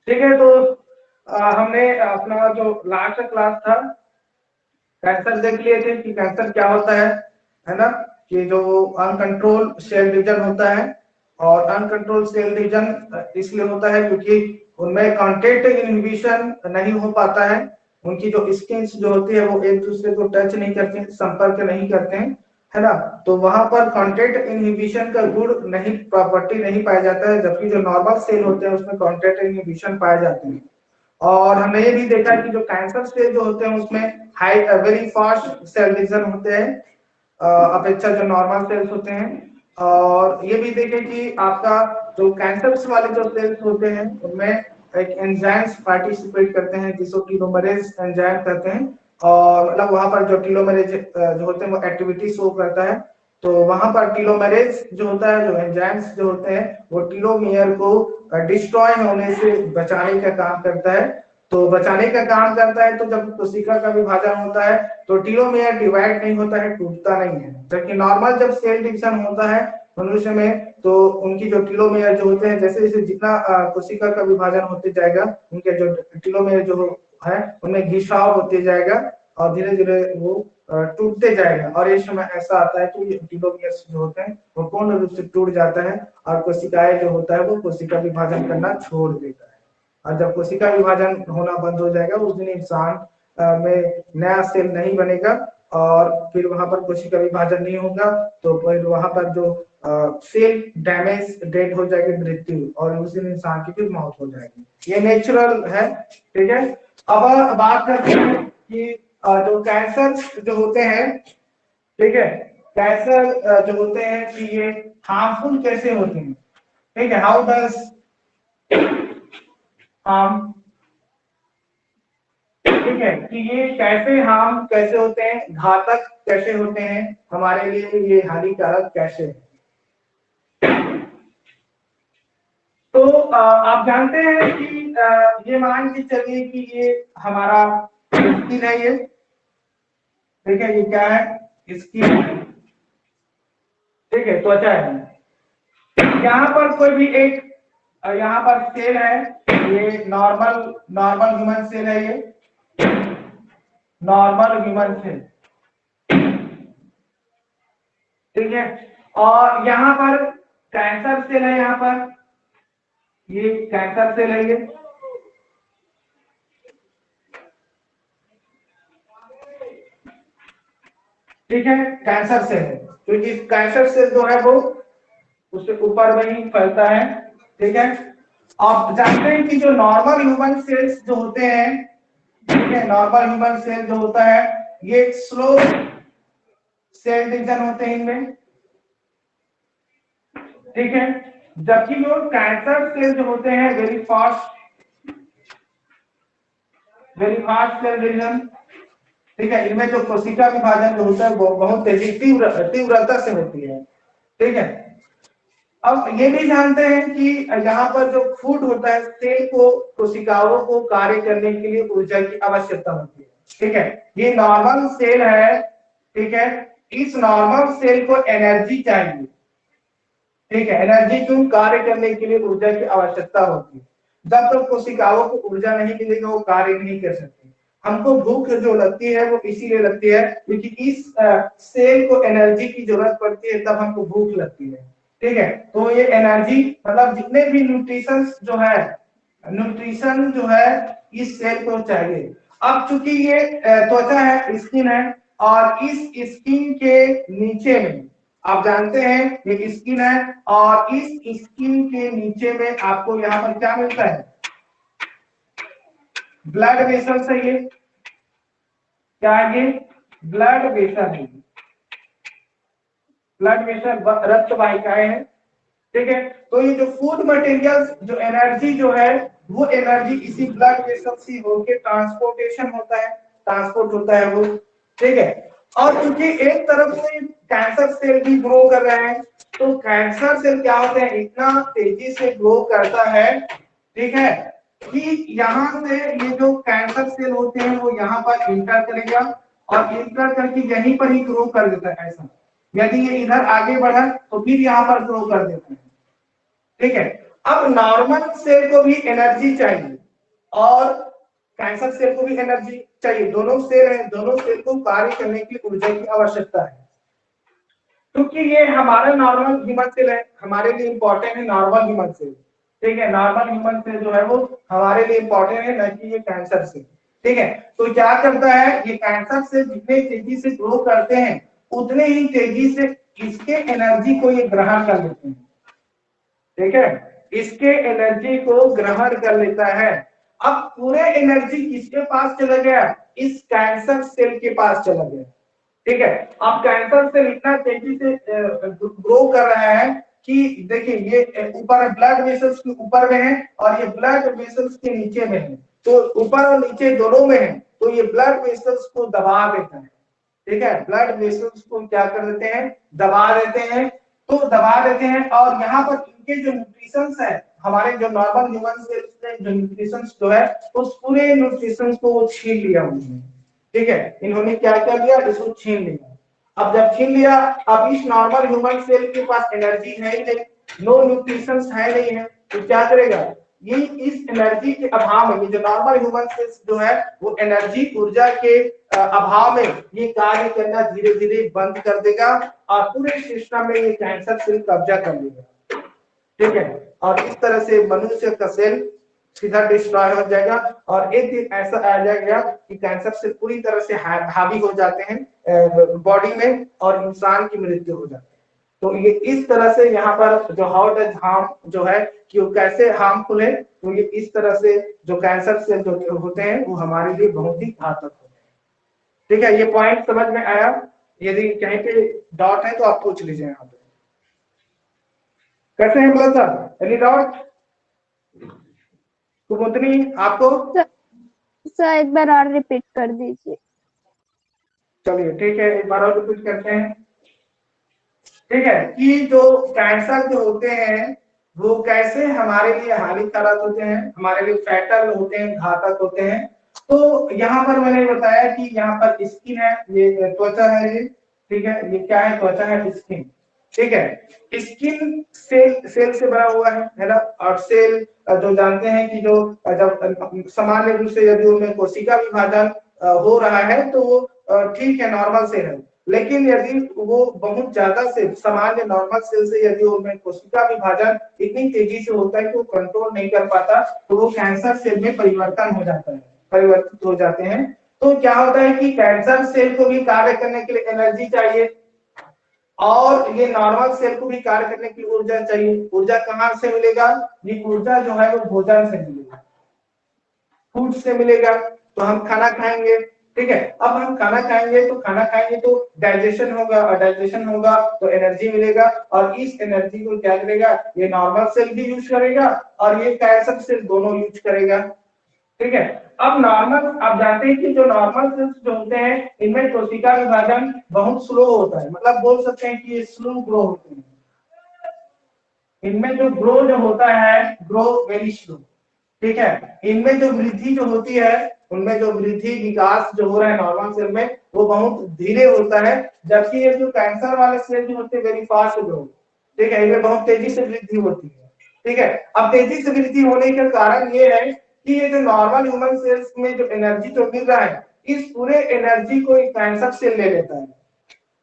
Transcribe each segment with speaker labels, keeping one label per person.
Speaker 1: ठीक है, तो हमने अपना जो लास्ट क्लास था कैंसर देख लिए थे कि कैंसर क्या होता है ना, कि जो अनकंट्रोल सेल डिवीजन होता है। और अनकंट्रोल सेल डिवीजन इसलिए होता है क्योंकि उनमें कॉन्टैक्ट इनहिबिशन नहीं हो पाता है। उनकी जो स्किन जो होती है वो एक दूसरे को टच नहीं करते हैं, संपर्क नहीं करते हैं, है ना। तो वहां पर कॉन्टैक्ट इनहिबिशन का गुण नहीं, प्रॉपर्टी नहीं पाया जाता है, जबकि जो नॉर्मल सेल होते हैं उसमें कॉन्टैक्ट इनहिबिशन पाए जाते हैं। और हमने ये भी देखा कि जो कैंसर सेल जो होते हैं उसमें high very fast cell division होते हैं अपेक्षा जो नॉर्मल सेल्स होते हैं। और ये भी देखें कि आपका जो कैंसर वाले जो सेल्स होते हैं उनमें एक एंजाइम्स पार्टिसिपेट करते हैं जिसको टीलोमरेज एंजाइम कहते हैं। और मतलब वहां पर जो टीलोमरेज जो होते हैं वो एक्टिविटी शो करता है। तो वहां पर टीलोमरेज जो होता है, जो एंजाइम्स जो होते हैं वो टीलोमियर को डिस्ट्रॉय होने से बचाने का काम करता है। तो बचाने का काम करता है, तो जब कोशिका का विभाजन होता है तो टीलोमियर डिवाइड नहीं होता है, टूटता नहीं है। जबकि नॉर्मल जब सेल डिवीजन होता है मनुष्य में तो उनकी जो टीलोमियर जो होते हैं जैसे जैसे जितना कोशिका का विभाजन होते जाएगा उनके जो टीलोमियर जो है उनमें घिसाव होते जाएगा और धीरे धीरे वो टूटते जाएगा। और इस समय ऐसा आता है कि टीलोमियर जो होते हैं वो पूर्ण रूप से टूट जाता है और कोशिकाएं जो होता है वो कोशिका विभाजन करना छोड़ देता है। और जब कोशिका विभाजन होना बंद हो जाएगा उस दिन इंसान में नया सेल नहीं बनेगा और फिर वहां पर कोशिका विभाजन नहीं होगा, तो फिर वहां पर जो सेल डैमेज डेड हो जाएगी, मृत्यु, और उस दिन इंसान की फिर मौत हो जाएगी। ये नेचुरल है। ठीक है, अब बात करते हैं कि जो कैंसर जो होते हैं, ठीक है, कैंसर जो होते हैं कि ये हार्मफुल कैसे होते हैं। ठीक है, हाउ डज हार्म, ठीक है, कि ये कैसे हार्म कैसे होते हैं, घातक कैसे होते हैं हमारे लिए, ये हानिकारक कैसे है। तो आप जानते हैं कि ये मान के चलिए कि ये हमारा स्किन है ये, ठीक है, ये क्या है, स्किन, ठीक है, त्वचा है। यहाँ पर कोई भी एक यहाँ पर सेल है, ये नॉर्मल नॉर्मल ह्यूमन सेल है, ये नॉर्मल ह्यूमन सेल, ठीक है। और यहाँ पर कैंसर सेल है, यहाँ पर ये कैंसर सेल है, ये ठीक है, कैंसर सेल है क्योंकि कैंसर सेल जो है वो उससे ऊपर वही फैलता है। ठीक है, आप जानते हैं कि जो नॉर्मल ह्यूमन सेल्स जो होते हैं, ठीक है, नॉर्मल ह्यूमन सेल जो होता है ये स्लो सेल डिवीजन होते हैं इनमें, ठीक है। जबकि जो कैंसर सेल जो होते हैं वेरी फास्ट सेल डिवीजन, ठीक है, इनमें जो कोशिका विभाजन जो होता है वो बहुत तेजी तीव्रता से होती है। ठीक है, अब ये भी जानते हैं कि यहाँ पर जो फूड होता है सेल को कोशिकाओं को कार्य करने के लिए ऊर्जा की आवश्यकता होती है। ठीक है, ये नॉर्मल सेल है, ठीक है, इस नॉर्मल सेल को एनर्जी चाहिए। ठीक है, एनर्जी क्यों, कार्य करने के लिए ऊर्जा की आवश्यकता होती है। जब तक कोशिकाओं को ऊर्जा नहीं मिलेगी वो कार्य नहीं कर सकती। हमको भूख जो लगती है वो इसीलिए लगती है क्योंकि इस सेल को एनर्जी की जरूरत पड़ती है, तब हमको भूख लगती है। ठीक है, तो ये एनर्जी मतलब जितने भी न्यूट्रिशन जो है इस सेल को चाहिए। अब चूंकि ये त्वचा है, स्किन है, और इस स्किन के नीचे में आप जानते हैं ये स्किन है, और इस स्किन के नीचे में आपको यहाँ पर क्या मिलता है, ब्लड वेसल है। ये क्या है, ये ब्लड वेसल है, ब्लड वेसल रक्त वाहिकाएं हैं। ठीक है, तो ये जो फूड मटेरियल्स जो एनर्जी जो है वो एनर्जी इसी ब्लड वेसल से होके ट्रांसपोर्टेशन होता है, ट्रांसपोर्ट होता है वो। ठीक है, और क्योंकि एक तरफ से कैंसर सेल भी ग्रो कर रहे हैं, तो कैंसर सेल क्या होते हैं, इतना तेजी से ग्रो करता है, ठीक है, कि यहाँ से ये जो कैंसर सेल होते हैं वो यहाँ पर इंटर करेगा और इंटर करके यहीं पर ही ग्रो कर देता है। ऐसा यदि ये इधर आगे बढ़ा तो फिर यहाँ पर ग्रो कर देता है। ठीक है, अब नॉर्मल सेल को भी एनर्जी चाहिए और कैंसर सेल को भी एनर्जी चाहिए, दोनों सेल है, दोनों सेल को कार्य करने की ऊर्जा की आवश्यकता है। क्योंकि ये हमारा नॉर्मल ह्यूमन सेल है, हमारे लिए इंपॉर्टेंट है नॉर्मल ह्यूमन सेल, ठीक है, नॉर्मल ह्यूमन सेल जो है वो हमारे लिए इंपॉर्टेंट है, न कि ये कैंसर सेल, ठीक है। तो क्या करता है ये कैंसर सेल, जितने तेजी से ग्रो करते हैं उतने ही तेजी से इसके एनर्जी को ये ग्रहण कर लेते हैं, ठीक है, इसके एनर्जी को ग्रहण कर लेता है। अब पूरे एनर्जी किसके पास चला गया, इस कैंसर सेल के पास चला गया, ठीक है। अब कैंसर सेल इतना तेजी से ग्रो कर रहा है कि देखिए ये ऊपर ब्लड वेसल्स के ऊपर में है और ये ब्लड वेसल्स के नीचे में है, तो ऊपर और नीचे दोनों में है, तो ये ब्लड वेसल्स को दबा देता है, ठीक है, ब्लड वेसल्स को क्या कर देते हैं, दबा देते हैं, तो दबा देते हैं। और यहाँ पर इनके जो न्यूट्रिशंस है, हमारे जो नॉर्मल ह्यूमन सेल्स में जो न्यूट्रिशंस जो है उस पूरे न्यूट्रिशंस को वो छीन लिया उन्होंने, ठीक है, इन्होंने क्या कर लिया, इसको छीन लिया। अब जब छीन लिया, अब इस नॉर्मल ह्यूमन सेल के पास एनर्जी है ही नहीं, नो न्यूट्रिशंस है नहीं है, तो क्या करेगा ये, इस एनर्जी के अभाव में, ये जो नॉर्मल ह्यूमन सेल्स जो है वो एनर्जी ऊर्जा के अभाव में ये कार्य करना धीरे धीरे बंद कर देगा और पूरे सिस्टम में ये कैंसर सेल कब्जा कर लेगा, ठीक है। और इस तरह से मनुष्य का सेल सीधा डिस्ट्रॉय हो जाएगा और एक दिन ऐसा आ जाएगा कि कैंसर से पूरी तरह से हावी हो जाते हैं बॉडी में और इंसान की मृत्यु हो जाती है। तो ये इस तरह से यहाँ पर जो हाउ डज हार्म जो है कि वो कैसे हार्मफुल है, तो ये इस तरह से जो कैंसर से जो होते हैं वो हमारे लिए बहुत ही घातक होते हैं, ठीक है। ये पॉइंट समझ में आया, यदि कहीं पे डाउट है तो आप पूछ लीजिए यहाँ पे। कैसे हैं बोला सर, एनी डाउट? कुमुदनी आपको?
Speaker 2: सर एक बार और रिपीट कर दीजिए।
Speaker 1: चलिए ठीक है, एक बार और रिपीट करते हैं, ठीक है, कि जो कैंसर जो होते हैं वो कैसे हमारे लिए हानिकारक होते हैं, हमारे लिए फैटल होते हैं, घातक होते हैं। तो यहाँ पर मैंने बताया कि यहाँ पर स्किन है, ये त्वचा है, ये ठीक है, ये क्या है, त्वचा है, स्किन, ठीक है। स्किन सेल से बना हुआ है ना, और सेल जो जानते हैं कि जो जब सामान्य रूप से यदि उनमें कोशिका विभाजन हो रहा है तो वो ठीक है, नॉर्मल सेल है, लेकिन यदि वो बहुत ज्यादा से सामान्य नॉर्मल सेल से यदि उनमें कोशिका विभाजन इतनी तेजी से होता है कि वो कंट्रोल नहीं कर पाता तो वो कैंसर सेल में परिवर्तन हो जाता है, परिवर्तित हो जाते हैं। तो क्या होता है कि कैंसर सेल को भी कार्य करने के लिए एनर्जी चाहिए और ये नॉर्मल सेल को भी कार्य करने की ऊर्जा चाहिए। ऊर्जा कहाँ से मिलेगा, ये ऊर्जा जो है वो भोजन से मिलेगा, फूड से मिलेगा। तो हम खाना खाएंगे, ठीक है, अब हम खाना खाएंगे तो डाइजेशन होगा और डाइजेशन होगा तो एनर्जी मिलेगा और इस एनर्जी को क्या करेगा, ये नॉर्मल सेल भी यूज करेगा और ये कैंसर सेल दोनों यूज करेगा, ठीक है। अब नॉर्मल, आप जानते हैं कि जो नॉर्मल सेल्स जो होते हैं इनमें कोशिका विभाजन बहुत स्लो होता है, मतलब बोल सकते हैं कि ये स्लो ग्रो होते हैं, इनमें जो ग्रो जो होता है ग्रो वेरी स्लो, ठीक है। इनमें जो वृद्धि जो होती है, उनमें जो वृद्धि विकास जो हो रहा है नॉर्मल सेल में वो बहुत धीरे होता है, जबकि ये जो कैंसर वाले सेल जो होते हैं वेरी फास्ट ग्रो, ठीक है, इनमें बहुत तेजी से वृद्धि होती है, ठीक है। अब तेजी से वृद्धि होने का कारण ये है कि ये जो नॉर्मल ह्यूमन सेल्स में जो एनर्जी जो मिल रहा है इस पूरे एनर्जी को एक कैंसर सेल ले लेता है,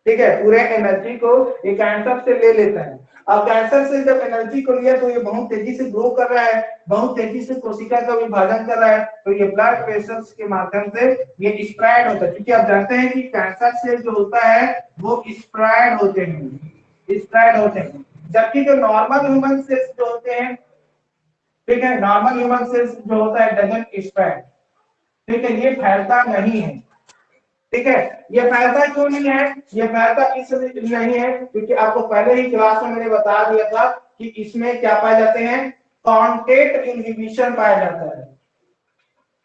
Speaker 1: ठीक है, पूरे एनर्जी को ये कैंसर से ले लेता है। अब कैंसर से जब एनर्जी को लिया तो ये बहुत तेजी से ग्रो कर रहा है, बहुत तेजी से कोशिका का विभाजन कर रहा है, तो ये ब्लड वेसल्स के माध्यम से ये स्प्रेड होता है, क्योंकि आप जानते हैं कि कैंसर सेल जो होता है वो स्प्रेड होते हैं, स्प्रेड होते हैं, जबकि जो नॉर्मल ह्यूमन सेल्स जो होते हैं, ठीक है, नॉर्मल ह्यूमन सेल्स जो होता है डजंट स्प्रेड, ठीक है, ये फैलता नहीं है, ठीक है। ये फैलता क्यों नहीं है, ये फैलता इसलिए नहीं है क्योंकि आपको पहले ही क्लास में मैंने बता दिया था कि इसमें क्या पाए जाते हैं, कांटेक्ट इनहिबिशन पाया जाता है,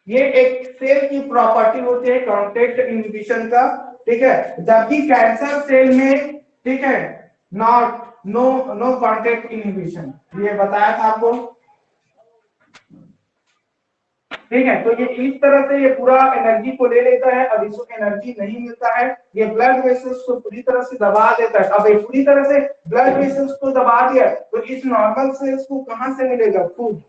Speaker 1: ये एक सेल की प्रॉपर्टी होती है कांटेक्ट इनहिबिशन का, ठीक है, जबकि कैंसर सेल में, ठीक है, नॉट नो कांटेक्ट इनहिबिशन, ये बताया था आपको, ठीक है, तो ये इस तरह से ये पूरा एनर्जी को ले लेता है। अब इसको एनर्जी नहीं मिलता है, ये ब्लड वेसल्स को पूरी तरह से दबा देता है। अब ये पूरी तरह से ब्लड वेसल्स को दबा दिया तो इस नॉर्मल सेल्स को कहां से मिलेगा फूड,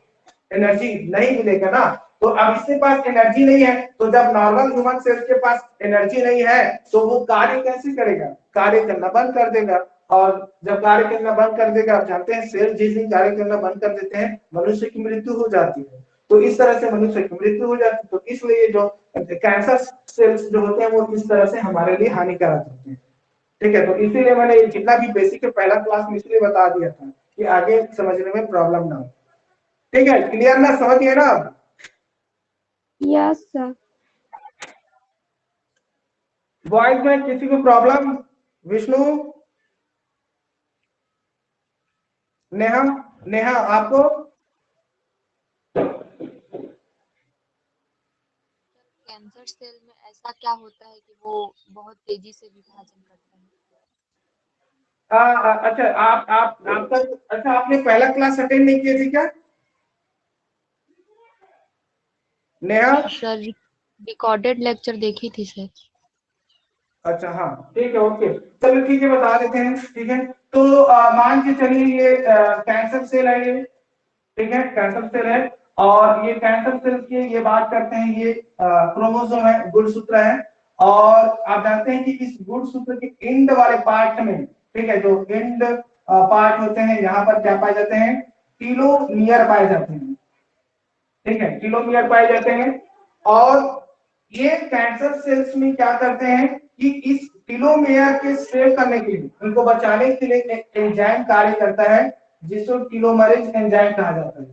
Speaker 1: एनर्जी नहीं मिलेगा ना। तो अब इसके पास एनर्जी नहीं है, तो जब नॉर्मल ह्यूमन सेल्स के पास एनर्जी नहीं है तो वो कार्य कैसे करेगा, कार्य करना बंद कर देगा। और जब कार्य करना बंद कर देगा, आप जानते हैं सेल जिस दिन कार्य करना बंद कर देते हैं मनुष्य की मृत्यु हो जाती है। तो इस तरह से मनुष्य की मृत्यु हो जाती है। तो इसलिए जो कैंसर सेल्स जो होते हैं वो इस तरह से हमारे लिए हानिकारक होते हैं। ठीक है, तो इसीलिए मैंने जितना भी बेसिक पहला क्लास में इसलिए बता दिया था कि आगे समझने में प्रॉब्लम ना हो। ठीक है, क्लियर ना, समझ गए ना आप?
Speaker 2: Yes sir.
Speaker 1: बॉयज में किसी को प्रॉब्लम? विष्णु, नेहा, नेहा आपको?
Speaker 3: कैंसर सेल में ऐसा क्या होता है कि वो बहुत तेजी से विभाजन करते हैं?
Speaker 1: अच्छा, आप आपका, अच्छा आपने पहला क्लास अटेंड नहीं किए थे क्या नेहा?
Speaker 3: सर रिकॉर्डेड लेक्चर देखी थी सर।
Speaker 1: अच्छा हाँ, ठीक है, ओके, चलो ठीक है, बता देते हैं। ठीक है, तो मान के चलिए ये कैंसर सेल है ये। ठीक है, कैंसर सेल है, और ये कैंसर सेल की ये बात करते हैं, ये क्रोमोसोम है, गुणसूत्र है। और आप जानते हैं कि इस गुणसूत्र के एंड वाले पार्ट में, ठीक है, जो एंड पार्ट होते हैं यहाँ पर क्या पाए जाते हैं, टीलोमियर पाए जाते हैं। ठीक है, टीलोमियर पाए जाते हैं। और ये कैंसर सेल्स में क्या करते हैं कि इस टीलोमेयर के सेव करने के लिए, उनको बचाने के लिए एक एंजाइम कार्य करता है जिसको टीलोमरेज एंजाइम कहा जाता है।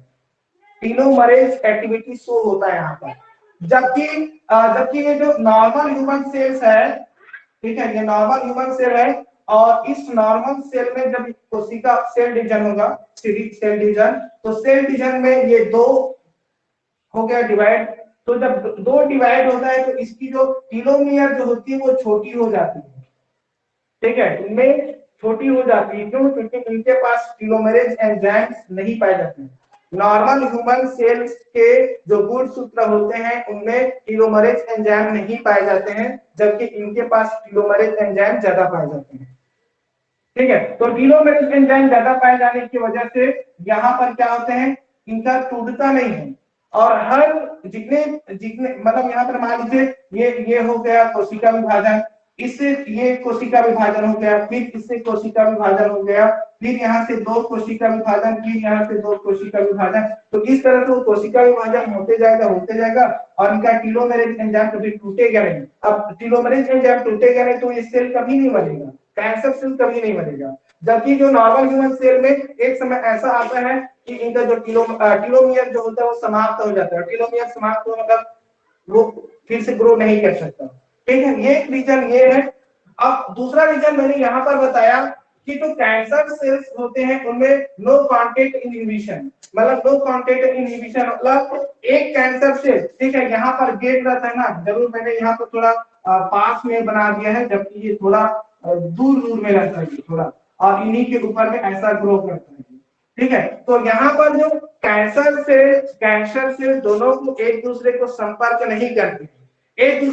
Speaker 1: टीलोमरेज एक्टिविटी शो होता है यहाँ पर। जबकि जबकि ये जो नॉर्मल ह्यूमन सेल्स है, ठीक है, ये नॉर्मल ह्यूमन सेल है, और इस नॉर्मल सेल में जब कोशिका सेल डिवीजन होगा, सेल डिवीजन, तो सेल डिवीजन में ये दो हो गया डिवाइड। तो जब दो डिवाइड होता है तो इसकी जो टीलोमियर जो होती है वो छोटी हो जाती है। ठीक है, इनमें छोटी हो जाती है, क्यों? क्योंकि इनके पास टीलोमरेज एंजाइम्स नहीं पाए जाते हैं। नॉर्मल ह्यूमन सेल्स के जो गुणसूत्र होते हैं उनमें टीलोमरेज एंजाइम नहीं पाए जाते हैं, जबकि इनके पास टीलोमरेज एंजाइम ज्यादा पाए जाते हैं। ठीक है, तो टीलोमरेज एंजाइम ज्यादा पाए जाने की वजह से यहाँ पर क्या होते हैं, इनका टूटता नहीं है। और हर जितने जितने मतलब यहाँ पर मान लीजिए ये हो गया कोशिका विभाजन, इससे ये कोशिका विभाजन हो गया, फिर इससे कोशिका विभाजन हो गया, फिर यहाँ से दो कोशिका विभाजन, फिर यहाँ से दो कोशिका विभाजन। तो इस तरह से वो कोशिका विभाजन होते जाएगा और इनका टीलोमरेज एंजाइम कभी टूटेगा नहीं। अब टीलोमरेज एंजाइम टूटेगा नहीं तो ये सेल कभी नहीं बनेगा, कैंसर सेल कभी नहीं बनेगा। जबकि जो नॉर्मल ह्यूमन सेल में एक समय ऐसा आता है कि इनका जो टीलोमियर जो होता है वो समाप्त हो जाता है। टीलोमियर समाप्त हो मतलब वो फिर से ग्रो नहीं कर सकता। ठीक है, ये रीजन ये है। अब दूसरा रीजन मैंने यहाँ पर बताया कि जो कैंसर सेल्स होते हैं उनमें नो कांटेक्ट इनहिबिशन, मतलब नो कांटेक्ट इनहिबिशन मतलब एक कैंसर सेल, ठीक है, यहाँ पर गेट रहता है ना, जरूर मैंने यहाँ पर थोड़ा पास में बना दिया है, जबकि ये थोड़ा दूर दूर में रहता है थोड़ा, और इन्हीं के ऊपर में ऐसा ग्रो करता है। ठीक है, तो यहाँ पर जो कैंसर से दोनों को एक दूसरे को संपर्क नहीं करते, एक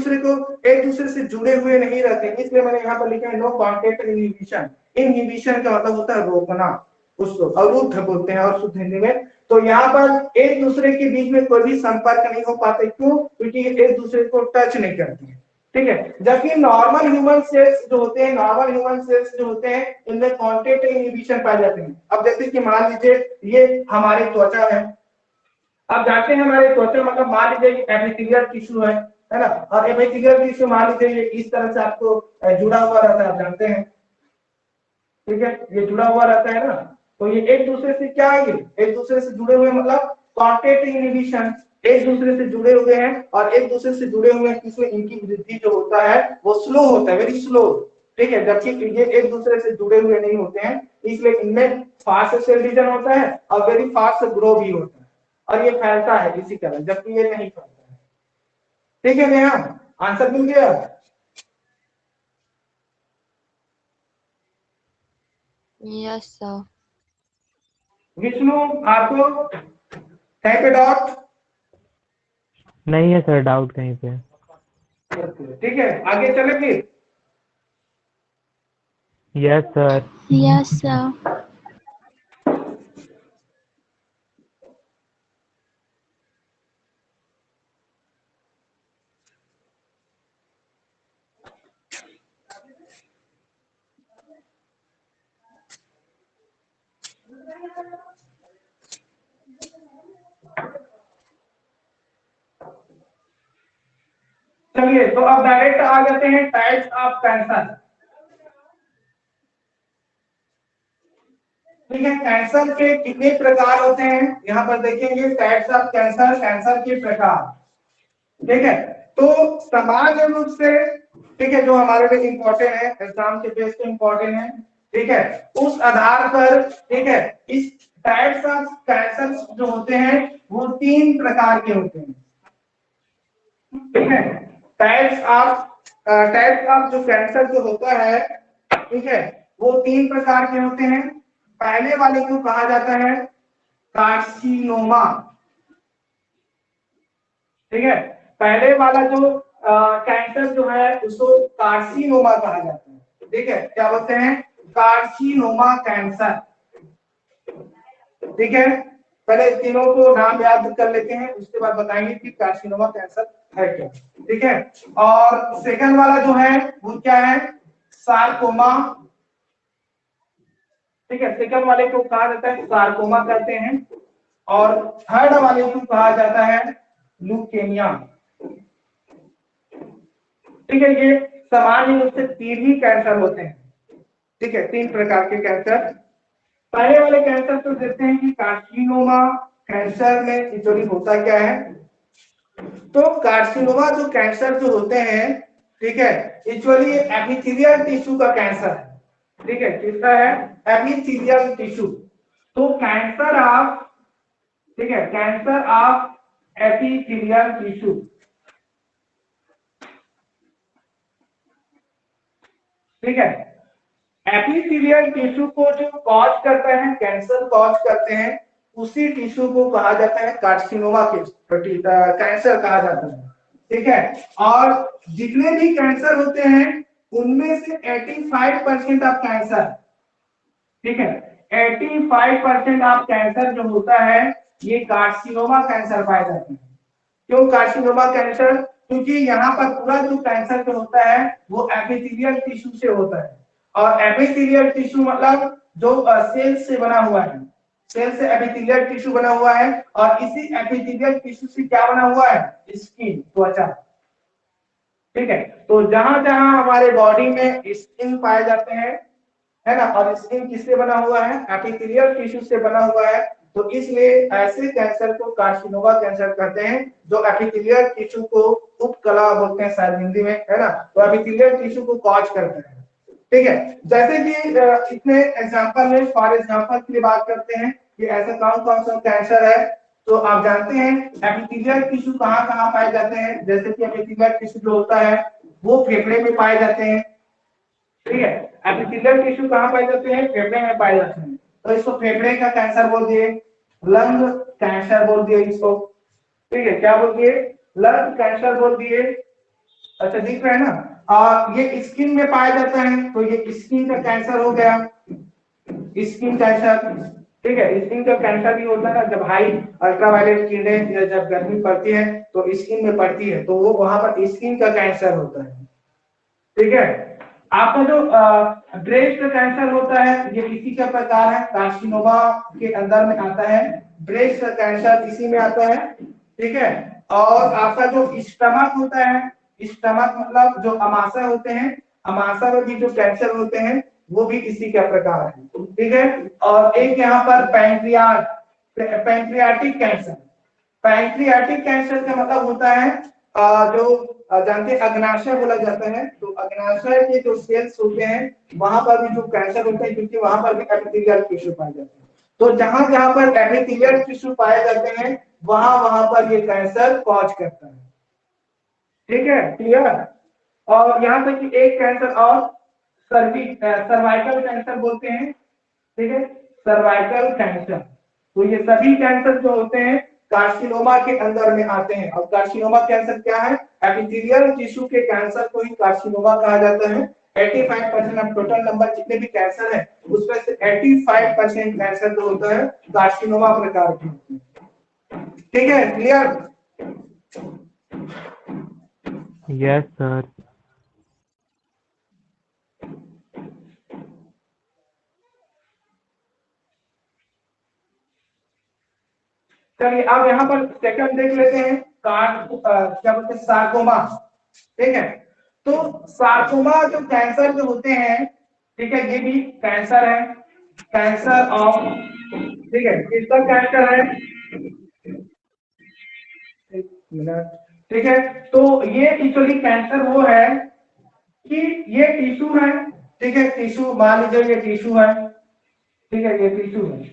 Speaker 1: दूसरे से जुड़े हुए नहीं रहते, इसलिए मैंने यहाँ पर लिखा है नो कॉन्टेक्ट इनहिबिशन। इनहिबिशन का मतलब होता है रोकना, उसको अवरुद्ध बोलते हैं और शुद्ध हिंदी में। तो यहाँ पर एक दूसरे के बीच में कोई भी संपर्क नहीं हो पाते, क्यों? क्योंकि एक दूसरे को टच नहीं करते। ठीक है, जबकि नॉर्मल ह्यूमन सेल्स जो होते हैं, नॉर्मल ह्यूमन सेल्स जो होते हैं इनमें कॉन्टेक्ट इनहिबिशन पाए जाते हैं। अब जैसे कि मान लीजिए ये हमारी त्वचा है, आप जानते हैं हमारे त्वचा मतलब मान लीजिए एपिथेलियल टिश्यू है ना, और एपिथेलियल टिश्यू मान लीजिए ये इस तरह से आपको जुड़ा हुआ रहता है, आप जानते हैं। ठीक है, ये जुड़ा हुआ रहता है ना, तो ये एक दूसरे से क्या है, ये एक दूसरे से जुड़े हुए मतलब कॉन्टेक्ट इनहिबिशन, एक दूसरे से जुड़े हुए हैं, और एक दूसरे से जुड़े हुए हैं, इसमें इनकी वृद्धि जो होता है वो स्लो होता है, वेरी स्लो। ठीक है, जबकि ये एक दूसरे से जुड़े हुए नहीं होते हैं, इसलिए इनमें फास्ट सेल डिवीजन होता है और वेरी फास्ट ग्रो भी होता है, और ये फैलता है इसी तरह, जबकि ये नहीं फैलता है। ठीक है नेहा, आंसर मिल गया?
Speaker 3: Yes sir.
Speaker 1: विष्णु आपको टाइप ए डॉट।
Speaker 4: नहीं है सर डाउट कहीं पे।
Speaker 1: ठीक है, आगे चले फिर।
Speaker 4: Yes sir.
Speaker 2: Yes sir.
Speaker 1: चलिए, तो अब डायरेक्ट आ जाते हैं टाइप्स ऑफ कैंसर। ठीक है, कैंसर के कितने प्रकार होते हैं यहाँ पर देखेंगे, टाइप्स ऑफ कैंसर, कैंसर के प्रकार। ठीक है, तो सामान्य रूप से, ठीक है, जो हमारे लिए इंपॉर्टेंट है, एग्जाम के बेस पे इंपॉर्टेंट है, ठीक है, उस आधार पर, ठीक है, इस टाइप्स ऑफ कैंसर जो होते हैं वो 3 प्रकार के होते हैं। ठीक है, टाइप्स ऑफ जो कैंसर जो होता है, ठीक है, वो 3 प्रकार के होते हैं। पहले वाले को कहा जाता है कार्सिनोमा। ठीक है, पहले वाला जो कैंसर जो है उसको कार्सिनोमा कहा जाता है। ठीक है, क्या बोलते हैं, कार्सिनोमा कैंसर। ठीक है, पहले तीनों को नाम याद कर लेते हैं, उसके बाद बताएंगे कि कार्सिनोमा कैंसर है क्या। ठीक है, और सेकंड वाला जो है वो क्या है, सार्कोमा। ठीक है, सेकंड वाले को कहा जाता है सार्कोमा कहते हैं, और थर्ड वाले को कहा जाता है ल्यूकेमिया। ठीक है, ये सामान्य रूप से 3 ही कैंसर होते हैं। ठीक है, 3 प्रकार के कैंसर। पहले वाले कैंसर तो देखते हैं कि कार्सिनोमा कैंसर में एक्चुअली होता क्या है। तो कार्सिनोमा जो कैंसर जो होते हैं, ठीक है, एक्चुअली एपिथेलियल टिश्यू का कैंसर है। ठीक है, किसका है, एपिथेलियल टिश्यू। तो कैंसर ऑफ, ठीक है, कैंसर ऑफ एपिथेलियल टिश्यू। ठीक है, एपिथेलियल टिश्यू को जो कॉज करता है, कैंसर कॉज करते हैं, उसी टिश्यू को कहा जाता है कार्सिनोमा कैंसर कहा जाता है। ठीक है, और जितने भी कैंसर होते हैं उनमें से 85% ऑफ कैंसर, ठीक है, 85% ऑफ कैंसर जो होता है ये कार्सिनोमा कैंसर पाए जाते हैं। क्यों कार्सिनोमा कैंसर, क्योंकि यहाँ पर पूरा जो कैंसर जो होता है वो एपिथेलियल टिश्यू से होता है, और एपिथेलियल टिश्यू मतलब जो सेल से बना हुआ है, सेल से एपिथेलियल टिश्यू बना हुआ है, और इसी एपिथेलियल टिश्यू से क्या बना हुआ है, स्किन, त्वचा। ठीक है, तो जहां जहां हमारे बॉडी में स्किन पाए जाते हैं, है ना, और स्किन किससे बना हुआ है, एपिथेलियल टिश्यू से बना हुआ है, तो इसलिए ऐसे कैंसर को कार्सिनोमा कैंसर कहते हैं, जो एपिथेलियल टिश्यू को उपकला बोलते हैं शायद हिंदी में, है ना, तो एपिथेलियल टिश्यू को कॉज करते हैं। ठीक है, जैसे कि इतने एग्जांपल में, फॉर एग्जांपल की बात करते हैं कि ऐसा कौन कौन सा कैंसर है, तो आप जानते हैं एपिथेलियल टिश्यू कहाँ कहाँ पाए जाते हैं। जैसे कि एपिथेलियल टिश्यू जो होता है वो फेफड़े में पाए जाते हैं। ठीक है, एपिथेलियल टिश्यू कहाँ पाए जाते हैं, फेफड़े में पाए जाते हैं, तो इसको फेफड़े का कैंसर बोल दिए, लंग कैंसर बोल दिए इसको। ठीक है, क्या बोल दिए, लंग कैंसर बोल दिए। अच्छा, दिख रहा है ना, ये स्किन में पाया जाता है, तो ये स्किन का कैंसर हो गया, स्किन कैंसर। ठीक है, स्किन का कैंसर भी होता है जब हाई अल्ट्रावायलेट किरणें जब गर्मी पड़ती है तो स्किन में पड़ती है, तो वो वहां पर स्किन का कैंसर होता है। ठीक है, आपका जो ब्रेस्ट कैंसर होता है ये इसी का प्रकार है, कार्सिनोमा के अंदर में आता है, ब्रेस्ट कैंसर इसी में आता है। ठीक है, और आपका जो स्टमक होता है, स्टमक मतलब जो अमाशय होते हैं, अमाशय में भी जो कैंसर होते हैं वो भी इसी का प्रकार है। ठीक है, और एक यहाँ पर पैंक्रियाटिक कैंसर। पैंक्रियाटिक कैंसर का मतलब होता है जो जानते हैं अग्नाशय बोला जाता है, तो अग्नाशय के जो सेल्स होते हैं वहां पर भी जो कैंसर होते हैं, क्योंकि वहां पर भी एपिथेलियल टिश्यू पाए जाते हैं, तो जहां जहां पर एपिथेलियल टिश्यू पाए जाते हैं वहां वहां पर ये कैंसर कॉज करता है। ठीक है, क्लियर। और यहाँ तक कि एक कैंसर और सर्वाइकल कैंसर बोलते हैं। ठीक है, सर्वाइकल कैंसर, तो ये सभी कैंसर जो होते हैं कार्सिनोमा के अंदर में आते हैं। और कार्सिनोमा कैंसर क्या है? एपिथेलियल टिश्यू के कैंसर को ही कार्सिनोमा कहा जाता है। 85% ऑफ टोटल नंबर जितने भी कैंसर है उसमें से 85% कैंसर जो होता है कार्सिनोमा प्रकार के होते हैं। ठीक है, क्लियर?
Speaker 4: Yes sir.
Speaker 1: चलिए अब यहाँ पर सेकंड देख लेते हैं, क्या बोलते हैं, सार्कोमा। ठीक है, तो सार्कोमा जो कैंसर जो होते हैं, ठीक है, ये भी कैंसर है, कैंसर ऑफ, ठीक है, किसका कैंसर है? एक मिनट। ठीक है, तो ये एक्चुअली कैंसर वो है कि ये टिश्यू है, ठीक है, टिश्यू मान लीजिए ये टिश्यू है, ठीक है, ये टिश्यू है।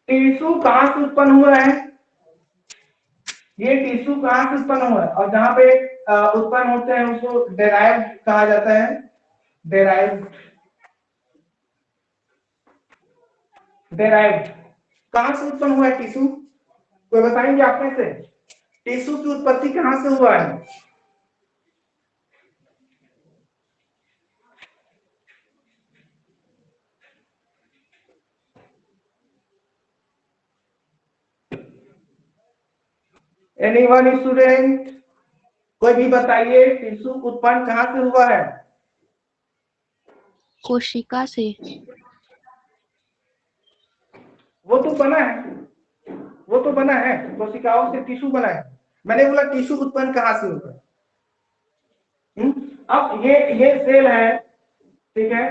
Speaker 1: टिश्यू कहां से उत्पन्न हुआ है? ये टिश्यू कहां से उत्पन्न हुआ है? और जहां पे उत्पन्न होते हैं उसको डेराइव कहा जाता है, डेराइव। डेराइव कहां से उत्पन्न हुआ है टिश्यू? कोई बताएंगे आप में से? टिश्यू की उत्पत्ति कहां से हुआ है? एनीवन स्टूडेंट, कोई भी बताइए, टिश्यू उत्पन्न कहां से हुआ है?
Speaker 3: कोशिका से।
Speaker 1: वो तो बना है, वो तो बना है, कोशिकाओं से टिश्यू बना है। मैंने बोला टिश्यू उत्पन्न कहां से होता है। अब ये सेल है, ठीक है,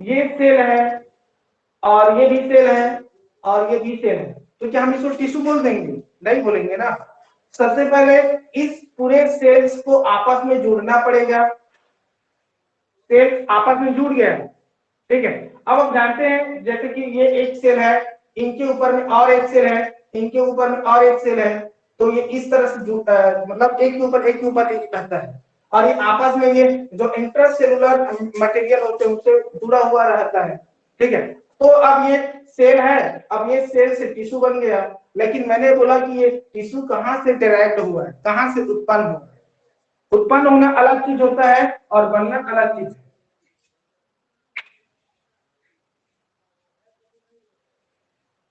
Speaker 1: ये सेल है और ये भी सेल है और ये भी सेल है, तो क्या हम इसको टिश्यू बोल देंगे? नहीं बोलेंगे ना। सबसे पहले इस पूरे सेल्स को आपस में जोड़ना पड़ेगा। सेल आपस में जुड़ गया है, ठीक है। अब आप जानते हैं जैसे कि ये एक सेल है, इनके ऊपर में और एक सेल है, इनके ऊपर में और एक सेल है, तो ये इस तरह से मतलब एक के ऊपर एक के ऊपर एक रहता है और ये आपस में ये जो इंट्रासेलुलर मटेरियल होते हैं उससे जुड़ा हुआ रहता है, ठीक है। तो अब ये सेल है, अब ये सेल से टिश्यू बन गया, लेकिन मैंने बोला कि ये टिश्यू कहां से डेराइव्ड हुआ है, कहां से उत्पन्न हुआ है। उत्पन्न होना अलग चीज होता है और बनना अलग चीज है।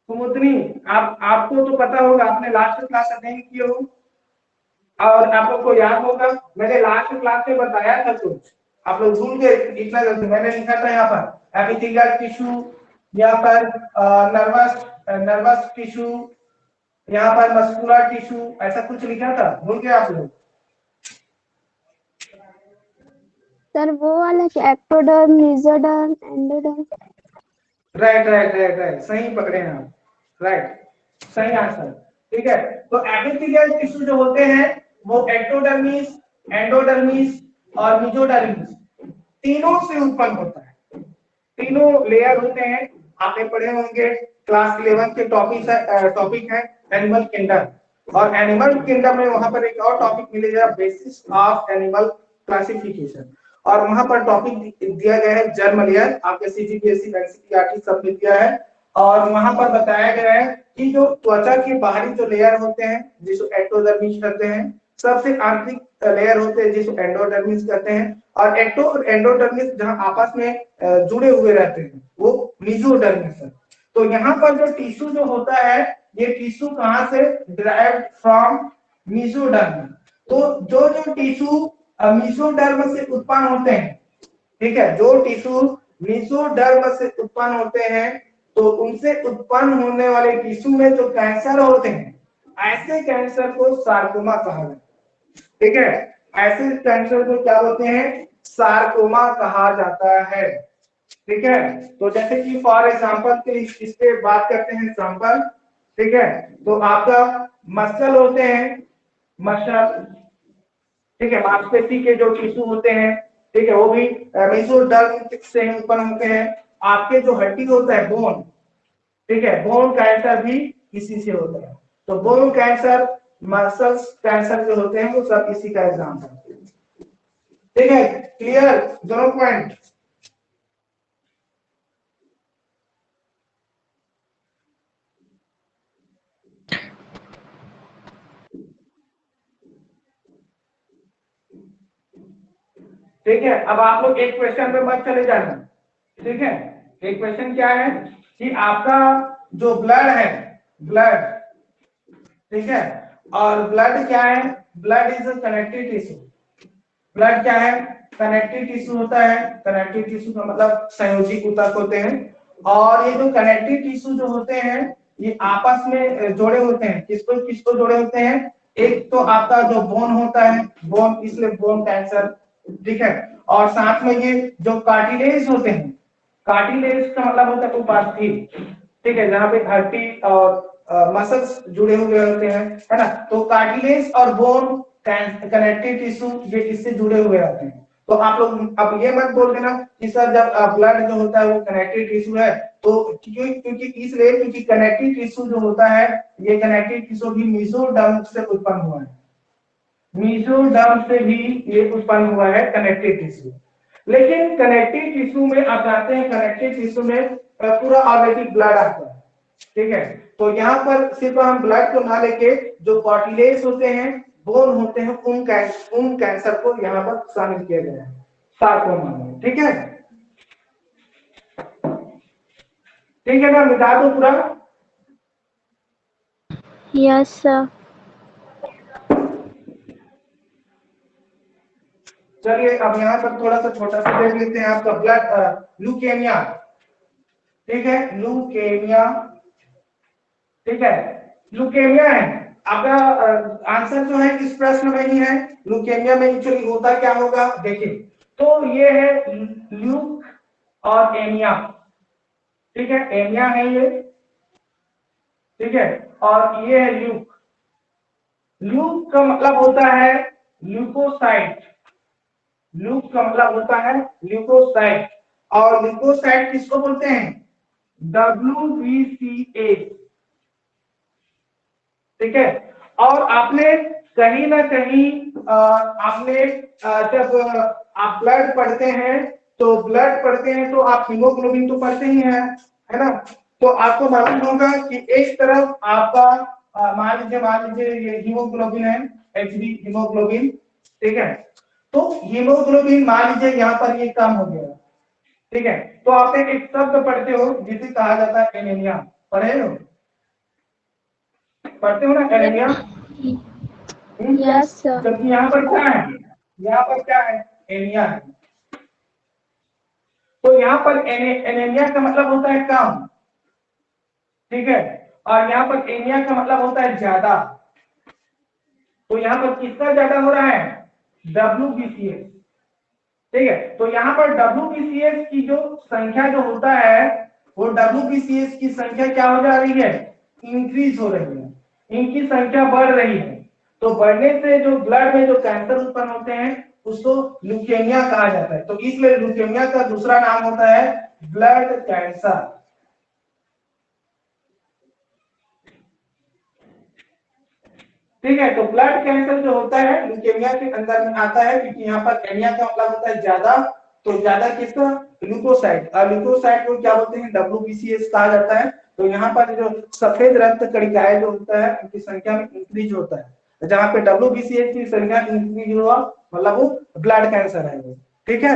Speaker 1: कुमुदनी, आपको तो पता होगा, आपने लास्ट क्लास अटेंड किए हो और आप लोग को याद होगा मैंने लास्ट क्लास में बताया था कुछ, आप लोग भूल गए इतना जल्दी। मैंने लिखा था यहाँ पर एपिथेलियल टिश्यू, यहाँ पर नर्वस नर्वस टिश्यू, यहाँ पर मस्कुलर टिश्यू, ऐसा कुछ लिखा था, भूल गए आप लोग?
Speaker 2: सर वो वाला क्या, ectoderm, mesoderm, endoderm?
Speaker 1: Right right right right, सही पकड़े हैं आप, राइट, सही आंसर। ठीक है, तो एपिथेलियल टिश्यू जो होते हैं वो एक्टोडर्मिस, एंडोडर्मिस और मेसोडर्मिस तीनों से उत्पन्न होता है। तीनों लेयर होते हैं, आपने पढ़े होंगे क्लास 11 के टॉपिक है एनिमल किंगडम, और एनिमल किंगडम में वहां पर एक और टॉपिक मिलेगा बेसिस ऑफ एनिमल क्लासिफिकेशन, और वहां पर टॉपिक दिया गया है जर्म लेयर, आपके सीजीपीएससी एनसीईआरटी सब में दिया है। और वहां पर बताया गया है कि जो त्वचा के बाहरी जो लेयर होते हैं जिसको एक्टोडर्मिस कहते हैं, सबसे आंतरिक लेयर होते हैं जिसको एंडोडर्मिस कहते हैं, और एंडोडर्मिस जहां आपस में जुड़े हुए रहते हैं वो मेसोडर्मिस है। तो यहाँ पर जो टिश्यू जो होता है ये टिश्यू कहां से डिराइव्ड फ्रॉम मेसोडर्म। तो जो जो टिश्यू मेसोडर्म से उत्पन्न होते हैं, ठीक है, जो टिश्यू मेसोडर्म से उत्पन्न होते हैं तो उनसे उत्पन्न होने वाले टिश्यू में जो कैंसर होते हैं ऐसे कैंसर को सार्कोमा कहा जाता है। ठीक है, ऐसे कैंसर को क्या बोलते हैं? सार्कोमा कहा जाता है। ठीक है, तो जैसे कि फॉर एग्जांपल इस पे बात करते हैं एग्जांपल, ठीक है, तो आपका मसल होते हैं, मसल, ठीक है, मांसपेशी के जो टिश्यू होते हैं, ठीक है, वो भी मेसोडर्म से उत्पन्न होते हैं। आपके जो हड्डी होता है बोन, ठीक है, बोन कैंसर भी इसी से होता है। तो बोन कैंसर, मसल्स कैंसर जो होते हैं वो सब इसी का एग्जांपल है। ठीक है, क्लियर दोनों पॉइंट? ठीक है, अब आप लोग एक क्वेश्चन पे मत चले जाना। ठीक है, एक क्वेश्चन क्या है कि आपका जो ब्लड है, ब्लड, ठीक है, और ब्लड क्या है, blood is a connective tissue. Blood क्या है, कनेक्टिव टिश्यू होता है। कनेक्टिव टिश्यू का मतलब संयोजी ऊतक होते हैं। और ये जो कनेक्टिव टिश्यू जो होते हैं ये आपस में जुड़े होते हैं। किसको किसको जुड़े होते हैं, एक तो आपका जो बोन होता है, बोन, इसलिए बोन कैंसर, ठीक है। और साथ में ये जो कार्टिलेज होते हैं, कार्टिलेज का मतलब होता है उपास्थि, ठीक है, जहां पे हड्डी और मसल्स जुड़े हुए होते हैं, है ना। तो कार्टिलेज और बोन कनेक्टिव टिश्यू ये इससे जुड़े हुए रहते हैं। तो आप लोग अब ये मत बोल देना कि सर जब ब्लड जो होता है वो कनेक्टिव टिश्यू है, तो क्योंकि इसलिए क्योंकि कनेक्टिव टिश्यू जो होता है, ये कनेक्टिव टिश्यू भी मेसोडर्म से उत्पन्न हुआ है। मेसोडर्म से भी ये उत्पन्न हुआ है कनेक्टिव टिश्यू। लेकिन कनेक्टिव टिश्यू में आप जानते हैं, कनेक्टिव टिश्यू में पूरा ऑलरेडी ब्लड आता है, ठीक है। तो यहाँ पर सिर्फ हम ब्लड को ना लेके जो कार्टिलेज होते हैं, बोन होते हैं, उन कैंसर को यहाँ पर शामिल किया गया है सार्कोमा में, ठीक है। ठीक है ना, मिटा दो पूरा।
Speaker 2: Yes sir.
Speaker 1: चलिए अब यहाँ पर थोड़ा सा छोटा सा देख लेते हैं आपका ब्लड ल्यूकेमिया, ठीक है, ल्यूकेमिया, ठीक है, ल्यूकेमिया है आपका आंसर जो है इस प्रश्न में ही है। ल्यूकेमिया में एक्चुअली होता क्या होगा, देखिए, तो ये है ल्यूक और एमिया, ठीक है, एमिया है ये, ठीक है, और ये है ल्यूक। ल्यूक का मतलब होता है ल्यूकोसाइट, ल्यूक का मतलब होता है ल्यूकोसाइट। और ल्यूकोसाइट किसको बोलते हैं, WBCS, ठीक है। और आपने कहीं ना कहीं आपने जब आप ब्लड पढ़ते हैं, तो ब्लड पढ़ते हैं तो आप हीमोग्लोबिन तो पढ़ते ही हैं, है ना। तो आपको मालूम होगा कि एक तरफ आपका मान लीजिए ये हीमोग्लोबिन है, HB हीमोग्लोबिन, ठीक है। तो हीमोग्लोबिन मान लीजिए यहाँ पर ये कम हो गया, ठीक है। तो आप एक शब्द पढ़ते हो जिसे कहा जाता है एनीमिया, पढ़े हो, पढ़ते हो ना एनीमिया।
Speaker 2: Yes sir.
Speaker 1: जबकि यहाँ पर क्या है, यहाँ पर क्या है, एनीमिया है। तो यहाँ पर एनीमिया का मतलब होता है कम, ठीक है, और यहाँ पर एनीमिया का मतलब होता है ज्यादा। तो यहाँ पर किसका ज्यादा हो रहा है, WBCS, ठीक है। तो यहाँ पर WBCS की जो संख्या जो होता है, वो WBCS की संख्या क्या हो जा रही है, इंक्रीज हो रही है, इनकी संख्या बढ़ रही है। तो बढ़ने से जो ब्लड में जो कैंसर उत्पन्न होते हैं उसको ल्यूकेमिया कहा जाता है। तो इसलिए ल्यूकेमिया का दूसरा नाम होता है ब्लड कैंसर, ठीक है। तो ब्लड कैंसर जो होता है ल्यूकेमिया के अंदर में आता है, क्योंकि यहाँ पर एनिया का मतलब होता है ज्यादा। तो ज्यादा किसका, ल्यूकोसाइट, और ल्यूकोसाइट को क्या बोलते हैं, WBCS कहा जाता है। तो यहाँ पर जो सफेद रक्त कणिकाएं जो होता है उनकी संख्या में इंक्रीज होता है। जहाँ पे WBCS की संख्या इंक्रीज हुआ मतलब वो ब्लड कैंसर है वो, ठीक है।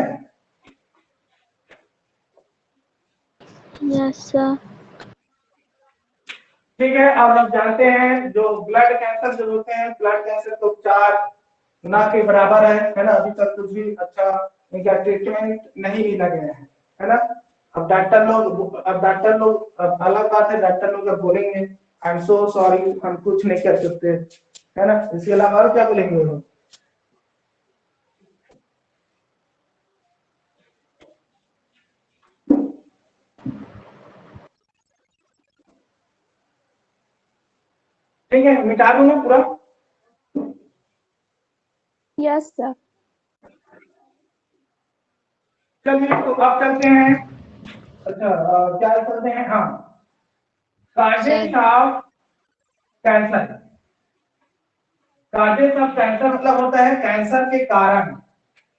Speaker 2: Yes sir.
Speaker 1: ठीक है, अब हम जानते हैं जो ब्लड कैंसर जो होते हैं, ब्लड कैंसर तो 4 ना के बराबर है ना। अभी तक कुछ भी अच्छा इनका ट्रीटमेंट नहीं भी लगे है ना। अब डॉक्टर लोग अब अलग बात है, डॉक्टर लोग अब बोलेंगे आई एम सो सॉरी, हम कुछ नहीं कर सकते, है ना। इसके अलावा और क्या बोलेंगे वो लोग। ठीक है, मिटा दूं मैं पूरा।
Speaker 2: Yes sir.
Speaker 1: चलिए तो अब चलते हैं, अच्छा क्या करते हैं, हाँ, causes of cancer. Causes of cancer मतलब होता है कैंसर के कारण,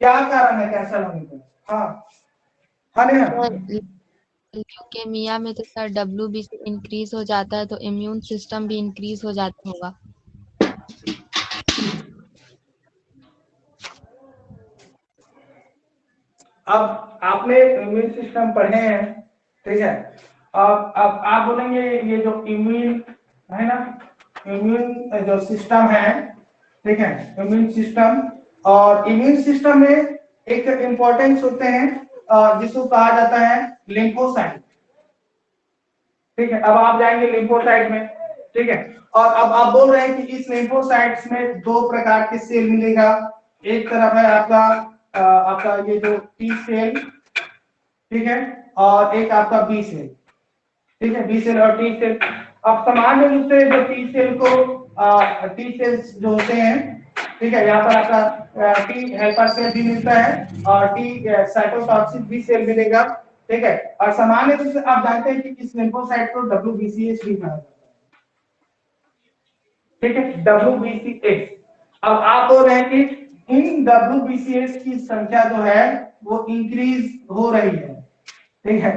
Speaker 1: क्या कारण है कैंसर होने का। हाँ हाँ नेहा।
Speaker 3: सर ल्यूकेमिया में तो सर WBC इंक्रीज हो जाता है, तो इम्यून सिस्टम भी इंक्रीज हो जाता होगा।
Speaker 1: अब आपने इम्यून सिस्टम पढ़े हैं, ठीक है। अब आप बोलेंगे ये जो इम्यून है ना, इम्यून जो सिस्टम है, ठीक है, इम्यून सिस्टम, और इम्यून सिस्टम में एक इंपॉर्टेंस होते हैं जिसको कहा जाता है लिम्फोसाइट, ठीक है। अब आप जाएंगे लिम्फोसाइट में, ठीक है, और अब आप बोल रहे हैं कि इस लिम्फोसाइट्स में दो प्रकार के सेल मिलेगा। एक तरफ है आपका ये जो टी सेल, ठीक है, और एक आपका बी सेल, ठीक है, बी सेल और टी सेल। अब सामान्य रूप से जो टी सेल को टी सेल्स जो होते हैं, ठीक है, यहाँ पर आपका टी हेल्पर सेल भी मिलता है और टी साइटोटॉक्सिक बी सेल मिलेगा, ठीक है। और सामान्य रूप से आप जानते हैं कि इस लिम्फोसाइट को WBCS भी कहा जाता है, ठीक है, WBCS। अब आप बोल रहे हैं कि इन WBCS की संख्या जो है वो इंक्रीज हो रही है, ठीक है।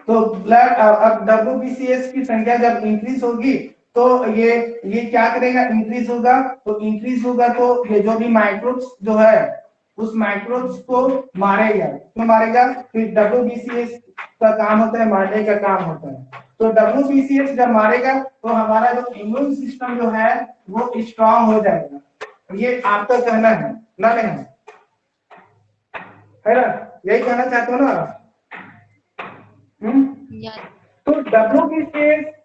Speaker 1: तो ब्लड अब WBCS की संख्या जब इंक्रीज होगी तो ये क्या करेगा, इंक्रीज होगा। तो इंक्रीज होगा तो ये जो भी माइक्रोब्स जो है उस माइक्रोब्स को मारेगा। क्यों मारेगा? फिर WBCS का काम होता है मारने का काम होता है। तो WBCS जब मारेगा तो हमारा जो इम्यून सिस्टम जो है वो स्ट्रांग हो जाएगा। ये आपका कहना है ना? नहीं है ना, यही कहना चाहते हो ना?
Speaker 3: यस
Speaker 1: तो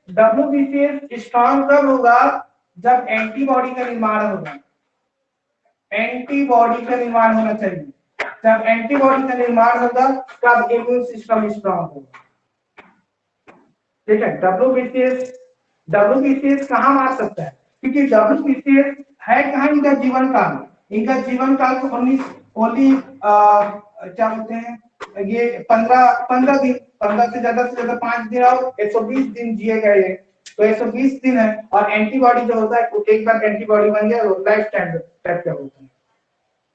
Speaker 1: WBCS स्ट्रांग कब होगा? जब एंटीबॉडी का निर्माण होगा। एंटीबॉडी का निर्माण होना चाहिए। जब एंटीबॉडी का निर्माण होगा तब इम्यून सिस्टम स्ट्रांग होगा, ठीक है। WBCS कहाँ मार सकता है? क्योंकि WBCS है कहाँ इनका जीवन काल? इनका जीवन काल तो ओनली क्या बोलते हैं, ये 15 दिन, 15 से ज्यादा 5 दिन और 120 दिन जिएगा ये। तो 120 दिन है। और एंटीबॉडी जो होता है एक बार एंटीबॉडी बन गया लाइफ टाइम टाइप का होता है,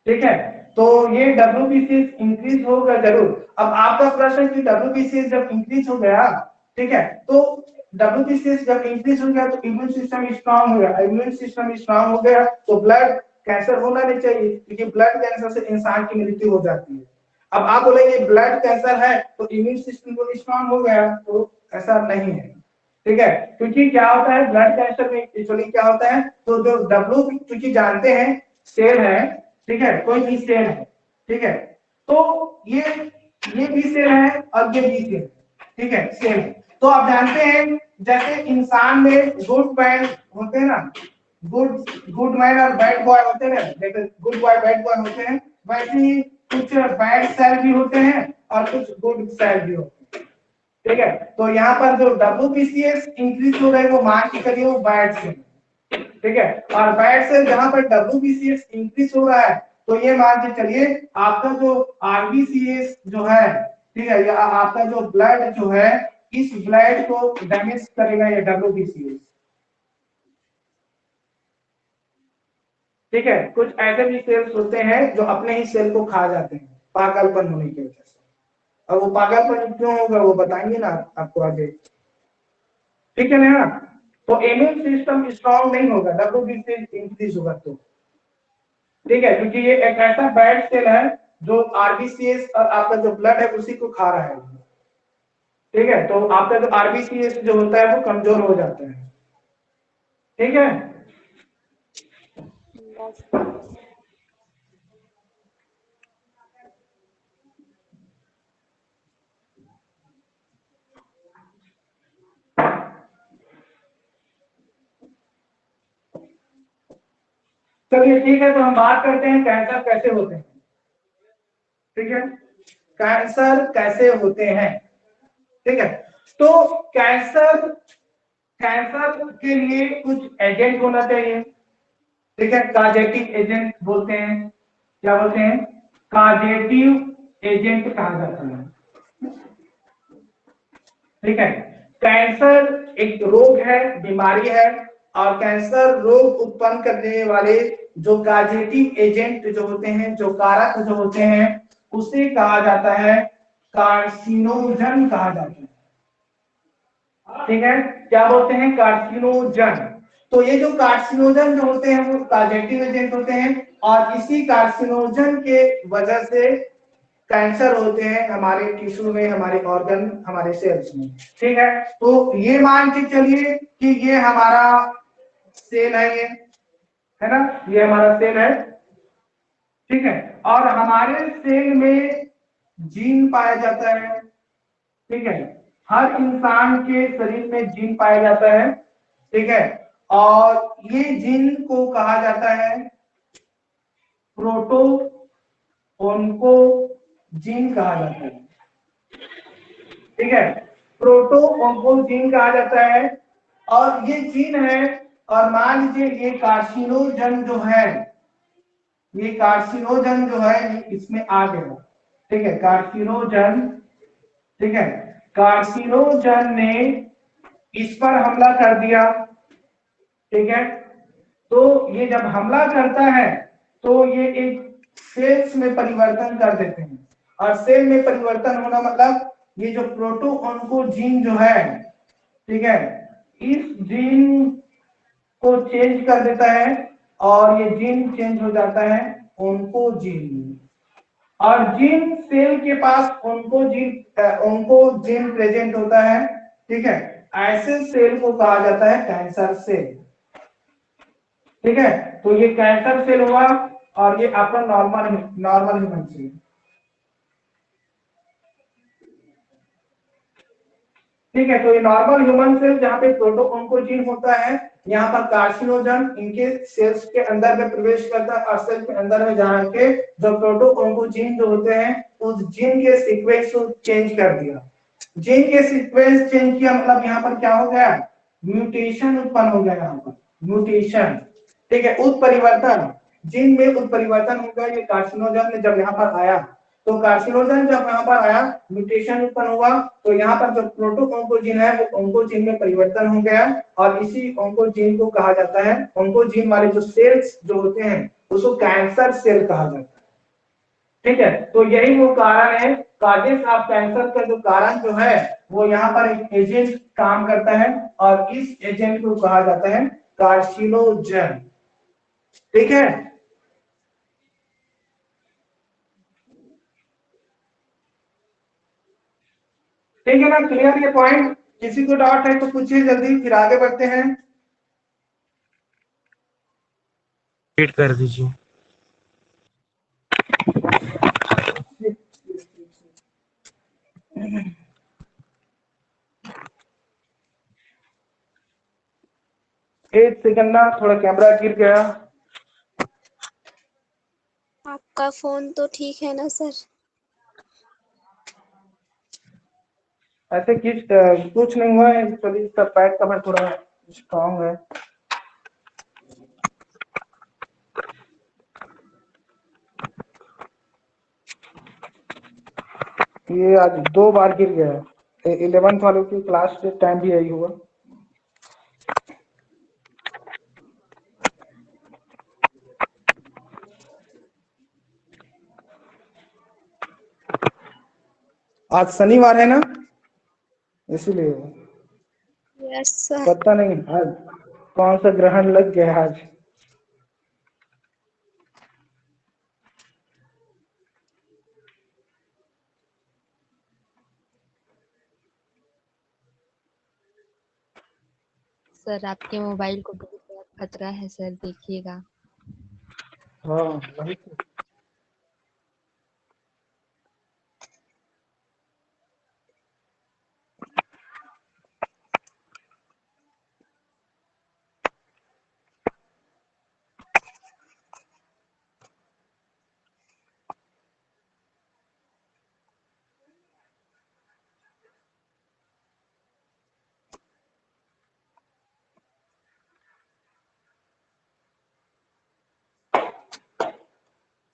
Speaker 1: ठीक है। तो ये WBCS इंक्रीज होगा जरूर। अब आपका प्रश्न है कि WBCS जब इंक्रीज हो गया, ठीक है, तो WBCS जब इंक्रीज हो गया तो इम्यून सिस्टम स्ट्रांग हो गया। इम्यून सिस्टम स्ट्रांग हो गया तो ब्लड कैंसर होना नहीं चाहिए, क्योंकि ब्लड कैंसर से इंसान की मृत्यु हो जाती है। अब आप बोलेंगे ब्लड कैंसर है तो इम्यून सिस्टम तो स्ट्रांग हो गया, तो ऐसा नहीं है, ठीक है। क्योंकि क्या होता है ब्लड कैंसर में एक्चुअली क्या होता है, तो जो क्योंकि जानते हैं सेल है, ठीक है, कोई भी सेल है, ठीक है, तो ये भी सेल है और ये भी सेल, ठीक है, सेल। तो आप जानते हैं जैसे इंसान में गुड बैड होते हैं ना, गुड मैन और बैड बॉय होते हैं, जैसे गुड बॉय बैड बॉय होते हैं, वैसे ही कुछ बैड सेल भी होते हैं और कुछ गुड सेल भी होते हैं, ठीक है। तो यहाँ पर जो WBCS इंक्रीज हो रहा है वो मान के करिए वो बैड सेल, ठीक है। और बैड सेल जहां पर WBCS इंक्रीज हो रहा है तो ये मान के चलिए आपका जो RBCS जो है, ठीक है, या आपका जो ब्लड जो है इस ब्लड को डैमेज करेगा ये WBCS, ठीक है। कुछ ऐसे भी सेल्स होते हैं जो अपने ही सेल को खा जाते हैं पागलपन होने की वजह से। अब वो पागलपन क्यों होगा वो बताएंगे ना आपको आगे, ठीक है ना। तो इम्यून सिस्टम स्ट्रांग नहीं होगा, WBCS इंक्रीज होगा तो, ठीक है, क्योंकि ये एक ऐसा बैड सेल है जो RBCS और आपका जो ब्लड है उसी को खा रहा है, ठीक है। तो आपका जो RBCS जो होता है वो कमजोर हो जाता है, ठीक है। चलिए ठीक है, तो हम बात करते हैं कैंसर कैसे होते हैं, ठीक है, कैंसर कैसे होते हैं, ठीक है। तो कैंसर के लिए कुछ एजेंट होना चाहिए, ठीक है, काजेटिव एजेंट बोलते हैं। क्या बोलते हैं? काजेटिव एजेंट कहा जाता है, ठीक है। कैंसर एक रोग है, बीमारी है, और कैंसर रोग उत्पन्न करने वाले जो काजेटिव एजेंट जो होते हैं, जो कारक जो होते हैं, उसे कहा जाता है कार्सिनोजन कहा जाता है, ठीक है। क्या बोलते हैं? कार्सिनोजन। तो ये जो कार्सिनोजन जो होते हैं वो काजेटिव एजेंट होते हैं और इसी कार्सिनोजन के वजह से कैंसर होते हैं हमारे टिश्यू में, हमारे ऑर्गन, हमारे सेल्स में। ठीक है, तो ये मान के चलिए कि ये हमारा सेल है, ये है ना, ये हमारा सेल है। ठीक है, और हमारे सेल में जीन पाया जाता है। ठीक है, हर इंसान के शरीर में जीन पाया जाता है। ठीक है, और ये जीन को कहा जाता है प्रोटो ओन्को जीन कहा जाता है। ठीक है, प्रोटो ओन्को जीन कहा जाता है, और ये जीन है, और मान लीजिए ये कार्सिनोजन जो है, ये कार्सिनोजन जो है ये इसमें आ गया। ठीक है, कार्सिनोजन, ठीक है, कार्सिनोजन ने इस पर हमला कर दिया। ठीक है, तो ये जब हमला करता है तो ये एक सेल्स में परिवर्तन कर देते हैं, और सेल में परिवर्तन होना मतलब ये जो प्रोटो ओन्को जीन जो है, ठीक है, इस जीन को चेंज कर देता है, और ये जीन चेंज हो जाता है ओन्को जीन, और जीन सेल के पास ओन्को जीन प्रेजेंट होता है। ठीक है, ऐसे सेल को कहा जाता है कैंसर सेल। ठीक है, तो ये कैंसर सेल हुआ, और ये आपका नॉर्मल नॉर्मल ह्यूमन सेल। ठीक है, तो ये नॉर्मल ह्यूमन सेल जहां पे प्रोटो ओन्कोजीन होता है, यहाँ पर कार्सिनोजन इनके सेल्स के अंदर में प्रवेश करता है, और सेल के अंदर में जहां के जो प्रोटो ओन्कोजीन जो होते हैं उस जीन के सीक्वेंस को चेंज कर दिया। जीन के सीक्वेंस चेंज किया मतलब यहाँ पर क्या हो गया, म्यूटेशन उत्पन्न हो गया, यहाँ पर म्यूटेशन। ठीक है, उत्परिवर्तन, जीन में उत्परिवर्तन हो गया। ये कार्सिनोजन ने जब यहाँ पर आया, तो कार्सिनोजन जब यहाँ पर आया, म्यूटेशन उत्पन्न हुआ, तो यहाँ पर जो प्रोटो ओन्कोजीन है वो ओन्कोजीन में परिवर्तन हो गया, और इसी ओन्कोजीन को कहा जाता है, ओन्कोजीन वाले जो सेल्स जो होते हैं उसको कैंसर सेल कहा जाता है। ठीक है, तो यही वो कारण है, काजेस ऑफ कैंसर का जो कारण जो है वो यहाँ पर एक एजेंट काम करता है, और इस एजेंट को कहा जाता है कार्सिनोजन। ठीक है, ठीक है ना, क्लियर ये पॉइंट? किसी को डाउट है तो पूछिए जल्दी, फिर आगे बढ़ते हैं।
Speaker 4: रिपीट कर दीजिए। एक सेकंड ना, थोड़ा कैमरा गिर गया।
Speaker 2: आपका फोन तो ठीक है ना सर?
Speaker 1: ऐसे कुछ नहीं हुआ है, एक्चुअली इसका बैक कवर थोड़ा स्ट्रांग है। ये आज 2 बार गिर गया है। 11th वालों की क्लास के टाइम भी यही हुआ। आज शनिवार है ना, इसीलिए
Speaker 2: यस सर।
Speaker 1: पता नहीं आज कौन सा ग्रहण लग गया आज।
Speaker 3: सर आपके मोबाइल को बहुत खतरा है सर, देखिएगा।
Speaker 1: हाँ वही तो।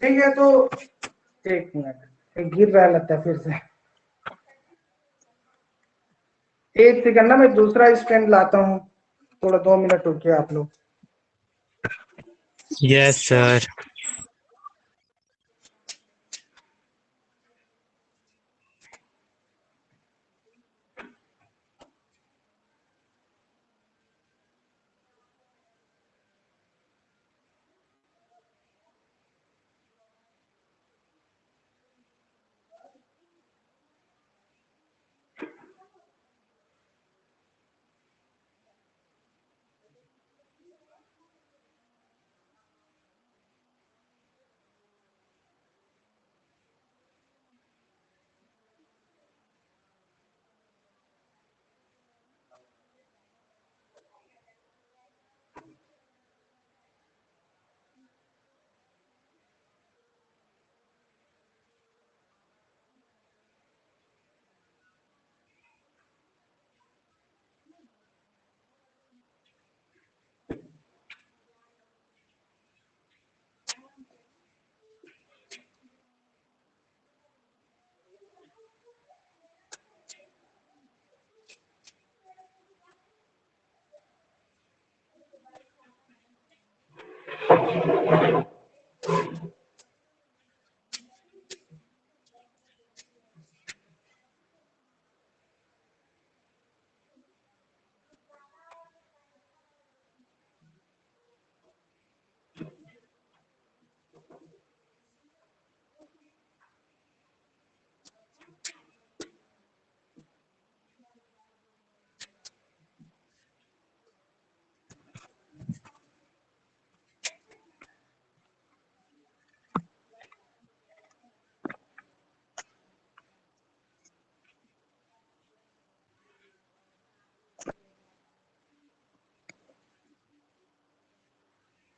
Speaker 1: ठीक है, तो 1 मिनट, गिर रहा लगता है फिर से। 1 सेकंड ना, मैं दूसरा स्टैंड लाता हूँ, थोड़ा 2 मिनट रुकिए आप लोग।
Speaker 4: Yes sir.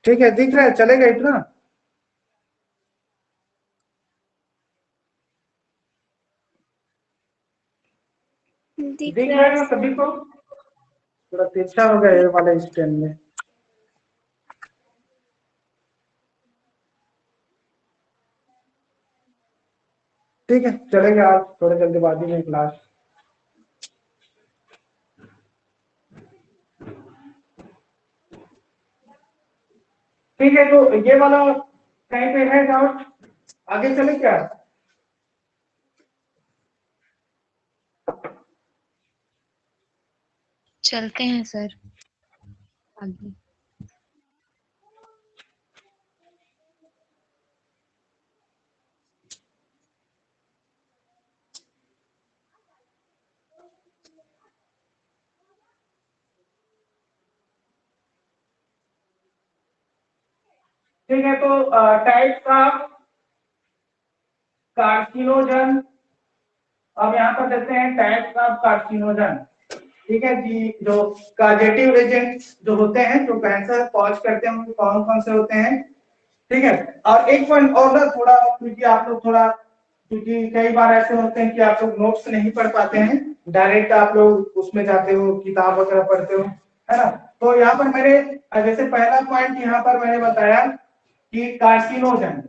Speaker 1: ठीक है, दिख रहा है, चलेगा इतना?
Speaker 2: दिख
Speaker 1: दिख
Speaker 2: रहा
Speaker 1: रहा
Speaker 2: है
Speaker 1: है ना
Speaker 2: सर।
Speaker 1: सभी को? थोड़ा तिरछा हो गया ये वाले स्टैंड में। ठीक है, चलेगा आज थोड़ी जल्दीबाजी में क्लास। ठीक है, तो ये वाला कहीं पे है डाउट? आगे चले क्या?
Speaker 3: चलते हैं सर आगे।
Speaker 1: ठीक है, तो टाइप्स ऑफ कार्सिनोजन, अब यहाँ पर देखते हैं टाइप्स ऑफ कार्सिनोजन। ठीक है जी, जो काजेटिव एजेंट्स जो होते हैं जो कैंसर कॉज करते हैं उनके कौन कौन से होते हैं। ठीक है, और एक पॉइंट और ना, थोड़ा क्योंकि आप लोग थोड़ा, क्योंकि कई बार ऐसे होते हैं कि आप लोग नोट्स नहीं पढ़ पाते हैं, डायरेक्ट आप लोग उसमें जाते हो, किताब वगैरह पढ़ते हो, है ना। तो यहाँ पर मैंने जैसे पहला पॉइंट यहाँ पर मैंने बताया कि कार्सिनोजन,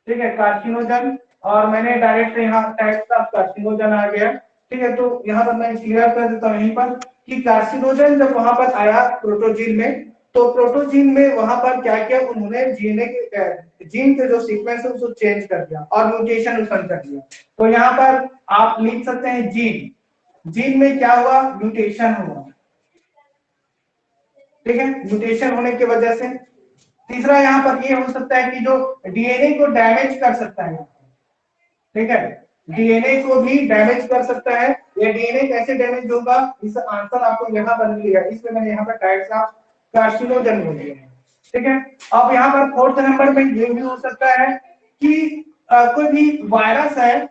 Speaker 1: ठीक है, कार्सिनोजन, और मैंने डायरेक्ट यहाँ टाइप्स ऑफ कार्सिनोजन आ गया। ठीक है, तो यहाँ पर मैं क्लियर कर देता हूँ यहीं पर कि कार्सिनोजन जब वहां पर आया प्रोटोजीन में, तो प्रोटोजीन में वहां पर क्या किया उन्होंने, जीन के जो सीक्वेंस है उसको चेंज कर दिया और म्यूटेशन उत्पन्न कर दिया। तो यहाँ पर आप लिख सकते हैं जीन, जीन में क्या हुआ, म्यूटेशन हुआ। ठीक है, म्यूटेशन होने की वजह से तीसरा यहाँ पर ये हो सकता है कि जो डीएनए को डैमेज कर सकता है। ठीक है, डीएनए को भी डैमेज कर सकता है। ये डीएनए कैसे डैमेज होगा, इस आंसर आपको यहाँ पर मिलेगा, इसमें मैंने यहाँ पर टाइप्स ऑफ कार्सिनोजन बोल दिया है। ठीक है, अब यहाँ पर फोर्थ नंबर में ये भी हो सकता है कि कोई भी वायरस है,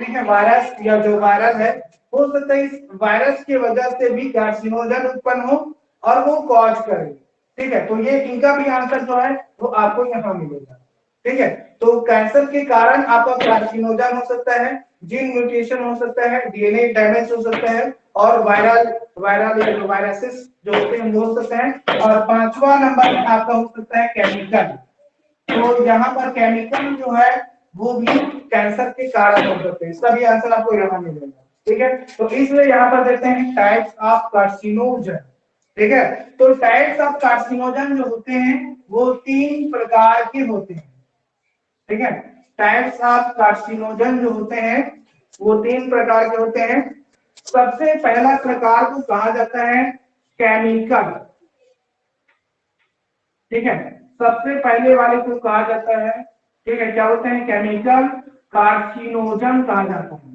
Speaker 1: ठीक है, वायरस या जो वायरस है, हो सकता है इस वायरस की वजह से भी कार्सिनोजन उत्पन्न हो और वो कॉज करे। ठीक है, तो ये इनका भी आंसर जो है वो आपको यहाँ मिलेगा। ठीक है, तो कैंसर के कारण आपका कार्सिनोजन हो सकता है, जीन म्यूटेशन हो सकता है, डीएनए डैमेज हो सकता है, और वायरल वायरल या जो वायरसेस जो होते हैं वो हो सकते हैं, और पांचवा नंबर में आपका हो सकता है केमिकल। तो यहाँ पर केमिकल जो है वो भी कैंसर के कारण हो सकते हैं, इसका भी आंसर आपको यहाँ मिलेगा। ठीक है, तो इसलिए यहाँ पर देखते हैं टाइप्स ऑफ कार्सिनोजन। ठीक है, तो टाइप्स ऑफ कार्सिनोजन जो होते हैं वो 3 प्रकार के होते हैं। ठीक है, टाइप्स ऑफ कार्सिनोजन जो होते हैं वो 3 प्रकार के होते हैं। सबसे पहला प्रकार को कहा जाता है केमिकल। ठीक है, सबसे पहले वाले को कहा जाता है, ठीक है, क्या होते हैं, केमिकल कार्सिनोजन कहा जाता है।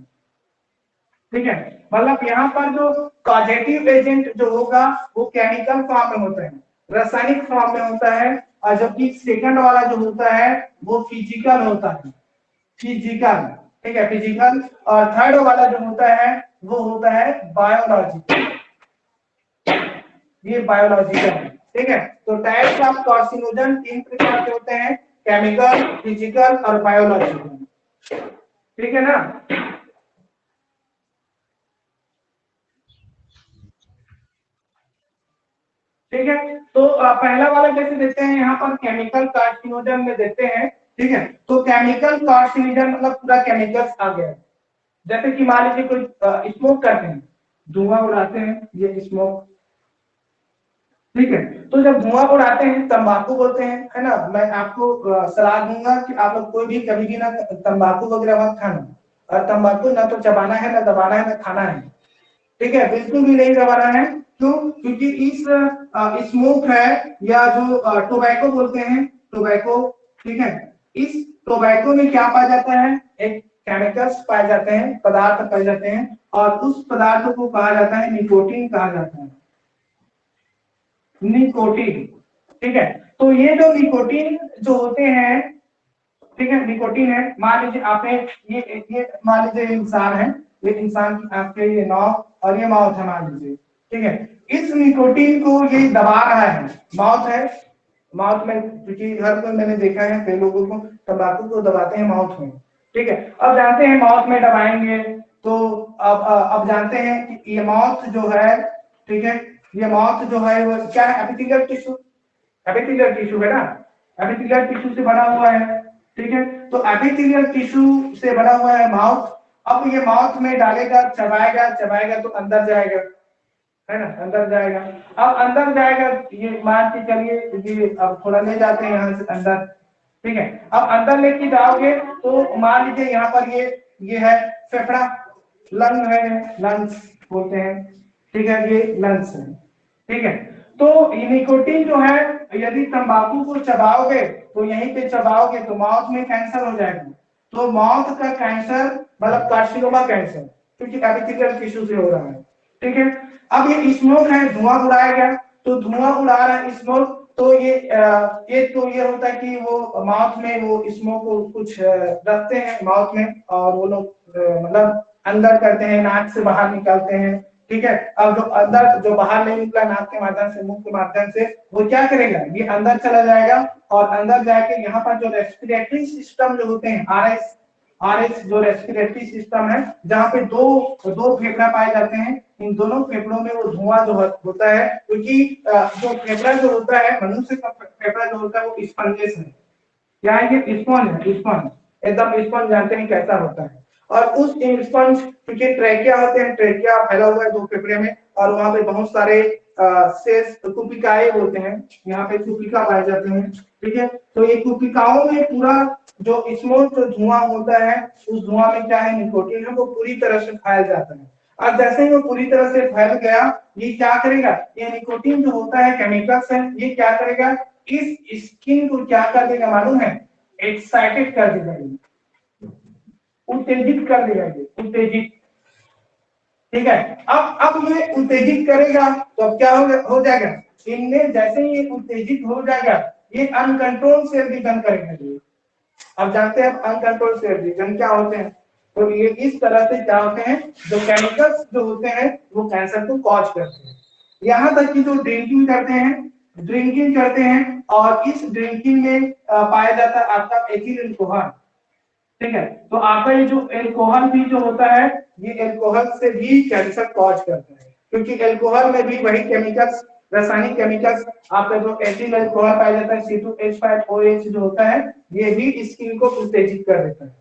Speaker 1: ठीक है, मतलब यहाँ पर जो पॉजिटिव एजेंट जो होगा वो केमिकल फॉर्म में होता है, रासायनिक फॉर्म में होता है, और जबकि सेकंड वाला जो होता है वो फिजिकल होता है, फिजिकल। ठीक है, फिजिकल, और थर्ड वाला जो होता है वो होता है बायोलॉजिकल, ये बायोलॉजिकल है। ठीक है, तो टाइप्स ऑफ कार्सिनोजन 3 प्रकार के होते हैं, केमिकल, फिजिकल और बायोलॉजिकल। ठीक है ना। ठीक है, तो पहला वाला जैसे देते हैं यहाँ पर केमिकल कार्सिनोजन में देते हैं। ठीक है, तो केमिकल कार्सिनोजन मतलब पूरा केमिकल्स आ गया। जैसे कि मान लीजिए कोई स्मोक करते हैं, धुआं उड़ाते हैं, ये स्मोक, ठीक है। तो जब धुआं उड़ाते हैं तंबाकू बोलते हैं, है ना। मैं आपको सलाह दूंगा कि आप लोग कोई भी कभी भी ना तंबाकू वगैरह मत खाना, और तंबाकू ना तो चबाना है, ना दबाना है, ना खाना है, ठीक है, बिल्कुल भी नहीं दबाना है। क्यों? क्योंकि इस स्मोक है या जो टोबैको बोलते हैं, टोबैको, ठीक है, इस टोबैको में क्या पाया जाता है, एक केमिकल्स पाए जाते हैं, पदार्थ पाए जाते हैं, और उस पदार्थ को कहा जाता है निकोटीन कहा जाता है, निकोटीन, ठीक है। तो ये जो निकोटीन जो होते हैं, ठीक है, निकोटीन है, मान लीजिए आपने ये मान लीजिए इंसान है, ये इंसान की आपके ये नाक और ये माउथ है मान लीजिए, ठीक है। इस निकोटीन को ये दबा रहा है, माउथ है, माउथ में, क्योंकि हर कोई मैंने देखा है कई लोगों को तंबाकू को दबाते हैं माउथ में, ठीक है। अब जानते हैं माउथ में दबाएंगे तो अब जानते हैं कि ये माउथ जो है, ठीक है, ये माउथ जो है वो क्या है, एपिथेलियल टिश्यू, एपिथेलियल टिश्यू है ना, एपिथेलियल टिश्यू से बना हुआ है, ठीक है। तो एपिथेलियल टिश्यू से बना हुआ है माउथ। अब ये माउथ में डालेगा, चबाएगा, चबाएगा तो अंदर जाएगा, है ना, अंदर जाएगा। अब अंदर जाएगा, ये मान के चलिए ये अब थोड़ा ले जाते हैं यहाँ से अंदर, ठीक है। अब अंदर लेके जाओगे तो मान लीजिए यहाँ पर ये है फेफड़ा, लंग है, लंग्स बोलते हैं, ठीक है, ये लंग्स है, ठीक है। तो ये निकोटीन जो है, यदि तंबाकू को चबाओगे तो यहीं पे चबाओगे तो माउथ में कैंसर हो जाएगा, तो माउथ का कैंसर मतलब कार्सिनोमा कैंसर, क्योंकि एपिथेलियल टिश्यू से हो रहा है, ठीक है। अब ये स्मोक है, धुआं उड़ाया गया, तो धुआं उड़ा रहा है स्मोक, तो ये तो ये होता है कि वो माउथ में वो स्मोक को कुछ रखते हैं माउथ में, और वो लोग मतलब अंदर करते हैं, नाक से बाहर निकालते हैं, ठीक है। अब जो अंदर जो बाहर नहीं निकला नाक के माध्यम से, मुंह के माध्यम से, वो क्या करेगा, ये अंदर चला जाएगा, और अंदर जाके यहाँ पर जो रेस्पिरेटरी सिस्टम जो होते हैं, आरएस जो रेस्पिरेटरी सिस्टम है, जहाँ पे दो फेफड़ा पाए जाते हैं, इन दोनों फेफड़ों में वो धुआं जो होता है, क्योंकि जो फेफड़ा जो होता है, मनुष्य का फेफड़ा जो होता है वो स्पंजेस है, क्या है ये, स्पंज है, स्पंज, एकदम स्पंज, जानते हैं कैसा होता है। और उस स्पंज, क्योंकि ट्रेकिया होते हैं, ट्रेकिया फैला हुआ है दो फेफड़े में, और वहां पे बहुत सारे शेष कुपिकाएं बोलते हैं, यहाँ पे कुपिका पाए जाते हैं, ठीक है। तो ये कुपिकाओं में पूरा जो स्मोक जो धुआं होता है, उस धुआं में क्या है, निकोटीन है, वो पूरी तरह से फैल जाता है। और जैसे ही वो पूरी तरह से फैल गया, ये क्या करेगा, ये निकोटीन जो होता है, केमिकल्स है, ये क्या करेगा, इस स्किन को क्या कर देगा मालूम है, एक्साइटेड कर देगा, उत्तेजित कर देगा, ये उत्तेजित, ठीक है। अब ये उत्तेजित करेगा तो अब क्या हो जाएगा, इनमें जैसे ही ये उत्तेजित हो जाएगा, ये अनकंट्रोल सेल डिवीजन करेगा। ये अब जानते हैं अनकंट्रोल सेल डिवीजन क्या होते हैं, तो ये इस तरह से क्या होते हैं, जो केमिकल्स जो होते हैं वो कैंसर को कॉज करते हैं। यहाँ तक कि जो ड्रिंकिंग करते हैं, और इस ड्रिंकिंग में पाया जाता है आपका एथिल अल्कोहल, ठीक है। तो आपका ये जो अल्कोहल भी जो होता है, ये अल्कोहल से भी कैंसर कॉज करता है, क्योंकि अल्कोहल में भी वही केमिकल्स, रासायनिक केमिकल्स, आपका जो एथिल अल्कोहल पाया जाता है C2H5OH जो होता है, ये भी स्किन को उत्तेजित कर देता है,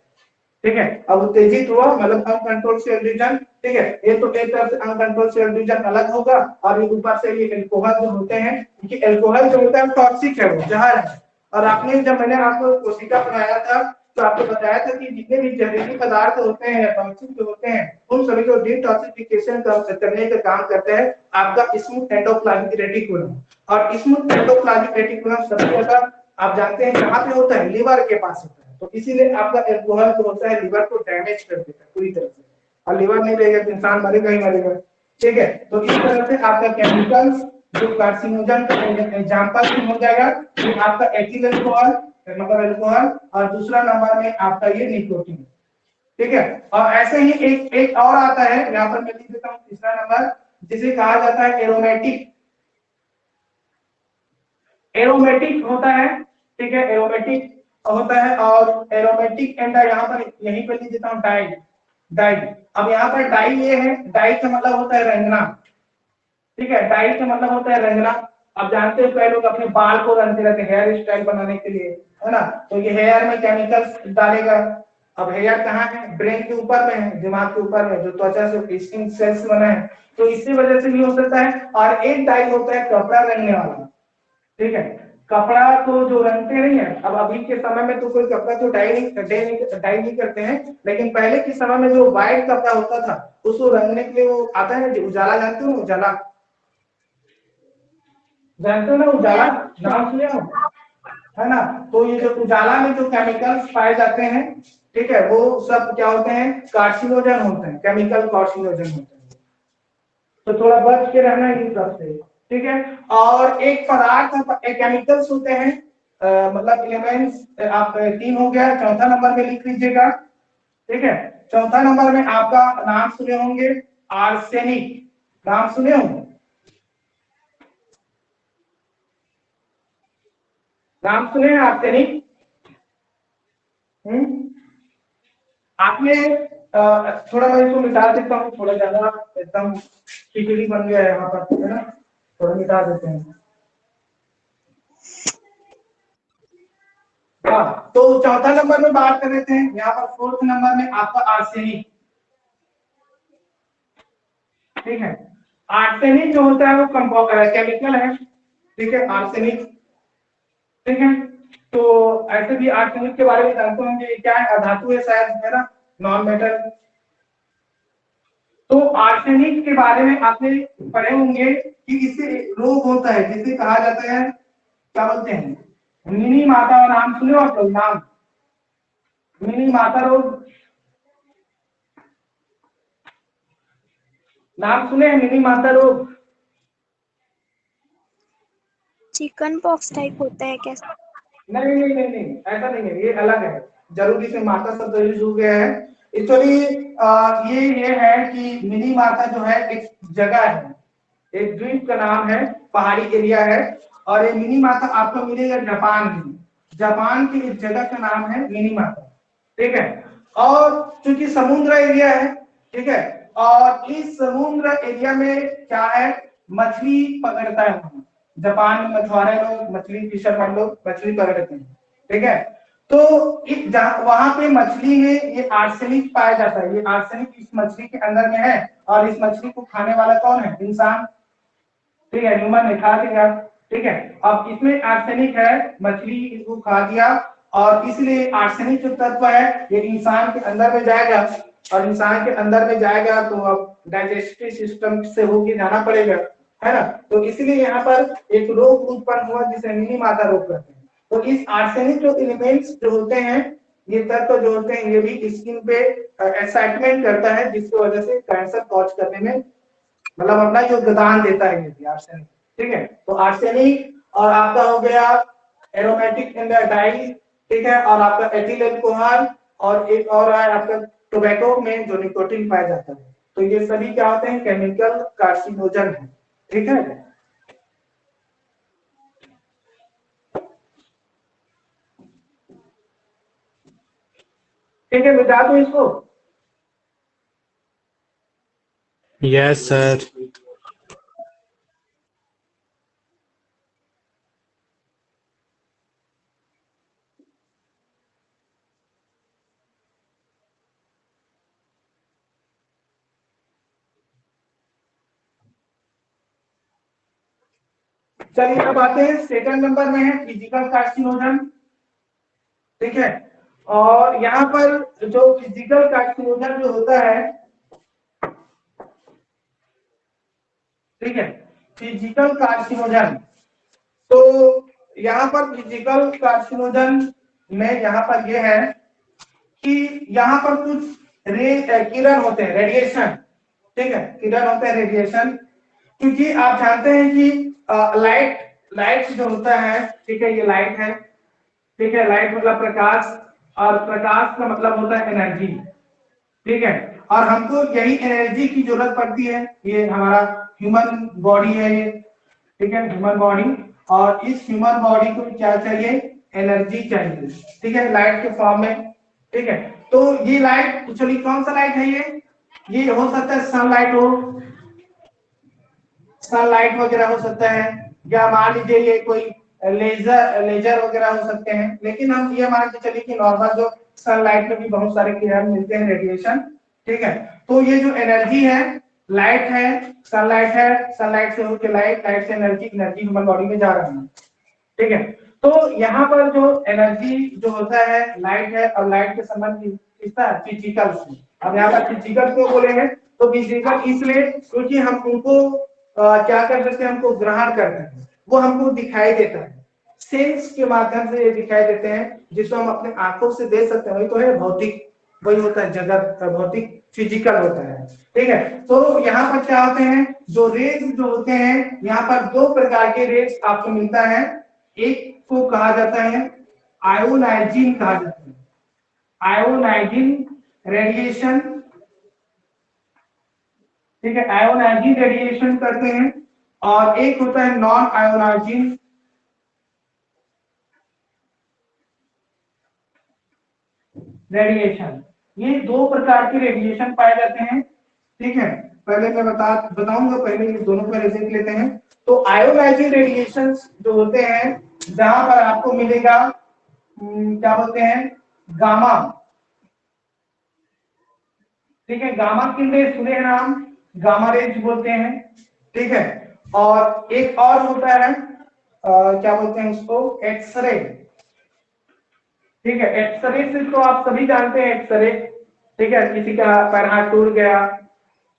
Speaker 1: ठीक है। अब उत्तेजित हुआ मतलब अनकंट्रोल सेल डिवीजन, ठीक है। ये तो एक तरफ से अनकंट्रोल सेल डिवीजन अलग होगा, और ये ऊपर से ये अल्कोहल जो होते हैं, क्योंकि अल्कोहल जो होता है टॉक्सिक है, वो जहर है। और आपने जब मैंने आपको कोशिका पढ़ाया था तो आपको बताया था कि जितने भी जहरीले पदार्थ होते हैं, टॉक्सिक जो होते हैं, उन सभी को डिटॉक्सिफिकेशन करने का काम करते हैं आपका स्मूथ एंडोप्लाज्मिक रेटिकुलम। और स्मूथ एंडोप्लाज्मिक रेटिकुलम सबसे ज्यादा आप जानते हैं कहाँ पे होता है, लिवर के पास होता है। तो इसीलिए आपका अल्कोहल जो होता है लिवर को डैमेज कर देता है पूरी तरह से, और लिवर नहीं रहेगा तो इंसान मरेगा ही मरेगा, ठीक है। तो इस तरह से आपका केमिकल्स जो कार्सिनोजन का एग्जांपल हो जाएगा, ये आपका एथिल अल्कोहल मतलब अल्कोहल, और दूसरा नंबर में आपका ये निकोटीन, ठीक है। और ऐसे ही एक और आता है, यहाँ पर मैं लिख देता हूँ तीसरा नंबर, जिसे कहा जाता है एरोमेटिक। एरोमेटिक होता है, ठीक है, एरोमेटिक होता है, और एरोमेटिक एंड यहाँ पर यहीं पर लिख देता हूँ डाई, डाई। अब यहाँ पर डाई ये है, डाई का मतलब होता है रंगना, ठीक है, डाई का मतलब होता है रंगना। अब जानते हैं कई लोग अपने बाल को रंगते रहते हैं हेयर स्टाइल बनाने के लिए, है ना, तो ये हेयर में केमिकल्स डालेगा, अब हेयर कहाँ है? ब्रेन के ऊपर में है, दिमाग के ऊपर में, जो त्वचा से स्किन सेल्स बना है, तो इसी वजह से भी हो सकता है। और एक डाई होता है कपड़ा रंगने वाला, ठीक है, कपड़ा को जो रंगते नहीं है, अब अभी के समय में तो कोई कपड़ा तो डाई नहीं करते हैं, लेकिन पहले के समय में जो व्हाइट कपड़ा होता था उसको रंगने के लिए वो आता है जो उजाला, जानते हो उजाला? जानते हो ना उजाला, नाम सुने हो, है ना? तो ये जो उजाला में जो केमिकल्स पाए जाते हैं, ठीक है, वो सब क्या होते हैं? कार्सिनोजन होते हैं, केमिकल कार्सिनोजन होते हैं। तो थोड़ा बच के रहना इन सब से, ठीक है। और एक पदार्थ केमिकल्स होते हैं, मतलब एलिमेंट्स, आप 3 हो गया, चौथा नंबर में लिख लीजिएगा, ठीक है। चौथा नंबर में आपका नाम सुने होंगे आर्सेनिक, नाम सुने होंगे, नाम सुने हैं आर्सेनिक? आपने थोड़ा मैं इसको मिटा देता हूँ, थोड़ा ज्यादा एकदम खिचड़ी बन गया है यहाँ पर, है ना, थोड़ा मिटा देते हैं। हाँ, तो चौथा नंबर में बात कर लेते हैं, यहाँ पर फोर्थ नंबर में आपका आर्सेनिक, ठीक है। आर्सेनिक जो होता है वो केमिकल है, ठीक है, आर्सेनिक, ठीक है। तो ऐसे भी आर्सेनिक के बारे में जानते होंगे, ये क्या है? अधातु है शायद, है ना, नॉन मेटल। तो आर्सेनिक के बारे में आपने पढ़े होंगे कि इससे रोग होता है जिसे कहा जाता है, क्या बोलते हैं, मिनी माता, नाम सुने हो आप लोग? नाम मिनी माता रोग, नाम सुने हैं मिनी माता रोग?
Speaker 2: चिकन पॉक्स टाइप होता है क्या?
Speaker 1: नहीं नहीं नहीं नहीं, ऐसा नहीं है, ये अलग है, जरूरी से माता शब्द यूज हो गया है। एक्चुअली ये है कि मिनी माता जो है एक जगह है, एक द्वीप का नाम है, पहाड़ी एरिया है, और ये मिनी माता आपको मिलेगा जापान में, जापान की इस जगह का नाम है मिनी माता, ठीक है। और चूंकि समुद्र एरिया है, ठीक है, और इस समुद्र एरिया में क्या है, मछली पकड़ता है वहां, जापान में मछुआरे लोग, मछली फिशरमैन लोग मछली पकड़ते हैं, ठीक है। तो वहां पे मछली में ये आर्सेनिक पाया जाता है, ये आर्सेनिक इस मछली के अंदर में है, और इस मछली को खाने वाला कौन है? इंसान, ठीक है, ह्यूमन ने खा लिया, ठीक है। अब इसमें आर्सेनिक है, मछली इसको खा दिया, और इसलिए आर्सेनिक जो तत्व है ये इंसान के अंदर में जाएगा, और इंसान के अंदर में जाएगा तो अब डाइजेस्टिव सिस्टम से होके जाना पड़ेगा, है ना। तो इसलिए यहाँ पर एक रोग उत्पन्न हुआ जिसे मिनी माता रोग कहते हैं। तो इस आर्सेनिक जो एलिमेंट्स जो होते हैं, ये तत्व जो होते हैं, ये भी स्किन पे एक्साइटमेंट करता है, जिसकी वजह से कैंसर कॉज करने में मतलब अपना योगदान देता है ये आर्सेनिक, ठीक है। तो आर्सेनिक और आपका हो गया एरोमेटिक डाई, ठीक है, और आपका एथिल अल्कोहल, और एक और है आपका टोबैको में जो निकोटीन पाया जाता है। तो ये सभी क्या होते हैं? केमिकल कार्सिनोजन है, ठीक है। ठीक है, बता दो इसको।
Speaker 5: Yes sir.
Speaker 1: चलिए अब आते हैं सेकंड नंबर में है फिजिकल कार्सिनोजन, ठीक है। और यहाँ पर जो फिजिकल कार्सिनोजन जो होता है, ठीक है, फिजिकल कार्सिनोजन, तो यहाँ पर फिजिकल कार्सिनोजन में यहाँ पर ये है कि यहाँ पर कुछ किरण होते हैं, रेडिएशन, ठीक है, किरण होते हैं, रेडिएशन, क्योंकि आप जानते हैं कि लाइट जो होता है, ठीक है, ये लाइट है, ठीक है, लाइट मतलब प्रकाश, और प्रकाश का मतलब होता है एनर्जी, ठीक है। और हमको यही एनर्जी की जरूरत पड़ती है, ये हमारा ह्यूमन बॉडी है ये, ठीक है, ह्यूमन बॉडी, और इस ह्यूमन बॉडी को क्या चाहिए? एनर्जी चाहिए, ठीक है, लाइट के फॉर्म में, ठीक है। तो ये लाइट एक्चुअली कौन सा लाइट है? ये हो सकता है सनलाइट हो, सनलाइट वगैरह हो सकता है, या मान लीजिए ये कोई लेजर वगैरह हो सकते हैं, लेकिन हम ये मान के चलिए कि नॉर्मल जो सनलाइट में भी बहुत सारे किरण मिलते हैं, रेडिएशन। ठीक है, तो ये जो एनर्जी है, लाइट है, सनलाइट से होकर लाइट, लाइट से एनर्जी, एनर्जी ह्यूमन बॉडी में जा रही है। ठीक है, तो यहाँ पर जो एनर्जी जो होता है लाइट है, और लाइट के संबंध किसका है, फिजिकल से। अब यहाँ पर फिजिकल क्यों बोले हैं, तो फिजिकल इसलिए क्योंकि हम उनको क्या कर सकते हैं, हमको ग्रहण करते हैं, वो हमको दिखाई देता है, सेंस के माध्यम से ये दिखाई देते हैं, जिसको हम अपने आंखों से देख सकते हैं, वही तो है भौतिक, वही होता है जगत, भौतिक फिजिकल होता है। ठीक है, तो यहाँ पर क्या होते हैं, जो रेज जो होते हैं, यहाँ पर दो प्रकार के रेज आपको मिलता है। एक को कहा जाता है आयोनाइजिंग कहा जाता है, आयोनाइजिंग रेडिएशन। ठीक है, आयोनाइजिंग रेडिएशन करते हैं, और एक होता है नॉन आयोनाइजिंग रेडिएशन। ये दो प्रकार के रेडिएशन पाए जाते हैं। ठीक है, पहले मैं बताऊंगा, पहले ये दोनों का रिजल्ट लेते हैं। तो आयोनाइजिंग रेडिएशन जो होते हैं, जहां पर आपको मिलेगा क्या बोलते हैं, गामा। ठीक है, गामा किन रेज सुने हैं नाम, गामा रेज बोलते हैं। ठीक है, और एक और होता है क्या बोलते हैं उसको, एक्सरे। ठीक है, एक्सरे से तो आप सभी जानते हैं एक्सरे। ठीक है, किसी का पैर हाथ टूट गया,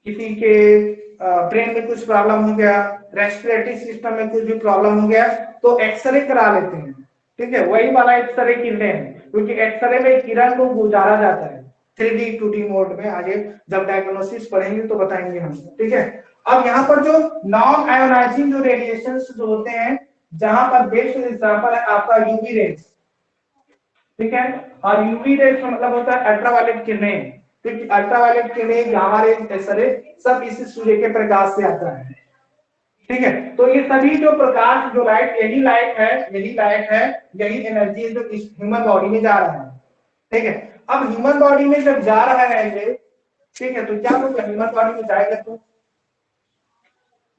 Speaker 1: किसी के ब्रेन में कुछ प्रॉब्लम हो गया, रेस्पिरेटरी सिस्टम में कुछ भी प्रॉब्लम हो गया, तो एक्सरे करा लेते हैं। ठीक है, वही वाला एक्सरे किरणें हैं, क्योंकि एक्सरे में किरण को गुजारा जाता है 3D 2D मोड में। आगे जब डायग्नोसिस पढ़ेंगे तो बताएंगे हम। ठीक है, अब यहाँ पर जो नॉन आयोनाइजिंग जो रेडिएशन जो होते हैं, जहां पर बेस्ट एग्जांपल है आपका यूवी रेज। ठीक है, और यूवी रेज का मतलब होता है अल्ट्रावायलेट किरणें। क्योंकि अल्ट्रावायलेट किरणें, गामा रेज, एक्सरे सब इसी सूर्य के प्रकाश से आता है। ठीक है, तो ये सभी जो प्रकाश, जो लाइट, यही लाइट है, यही एनर्जी है जो इस ह्यूमन बॉडी में जा रहा है। ठीक है, अब ह्यूमन बॉडी में जब जा रहा है ये, ठीक है, तो क्या होगा, ह्यूमन बॉडी में जाएगा तो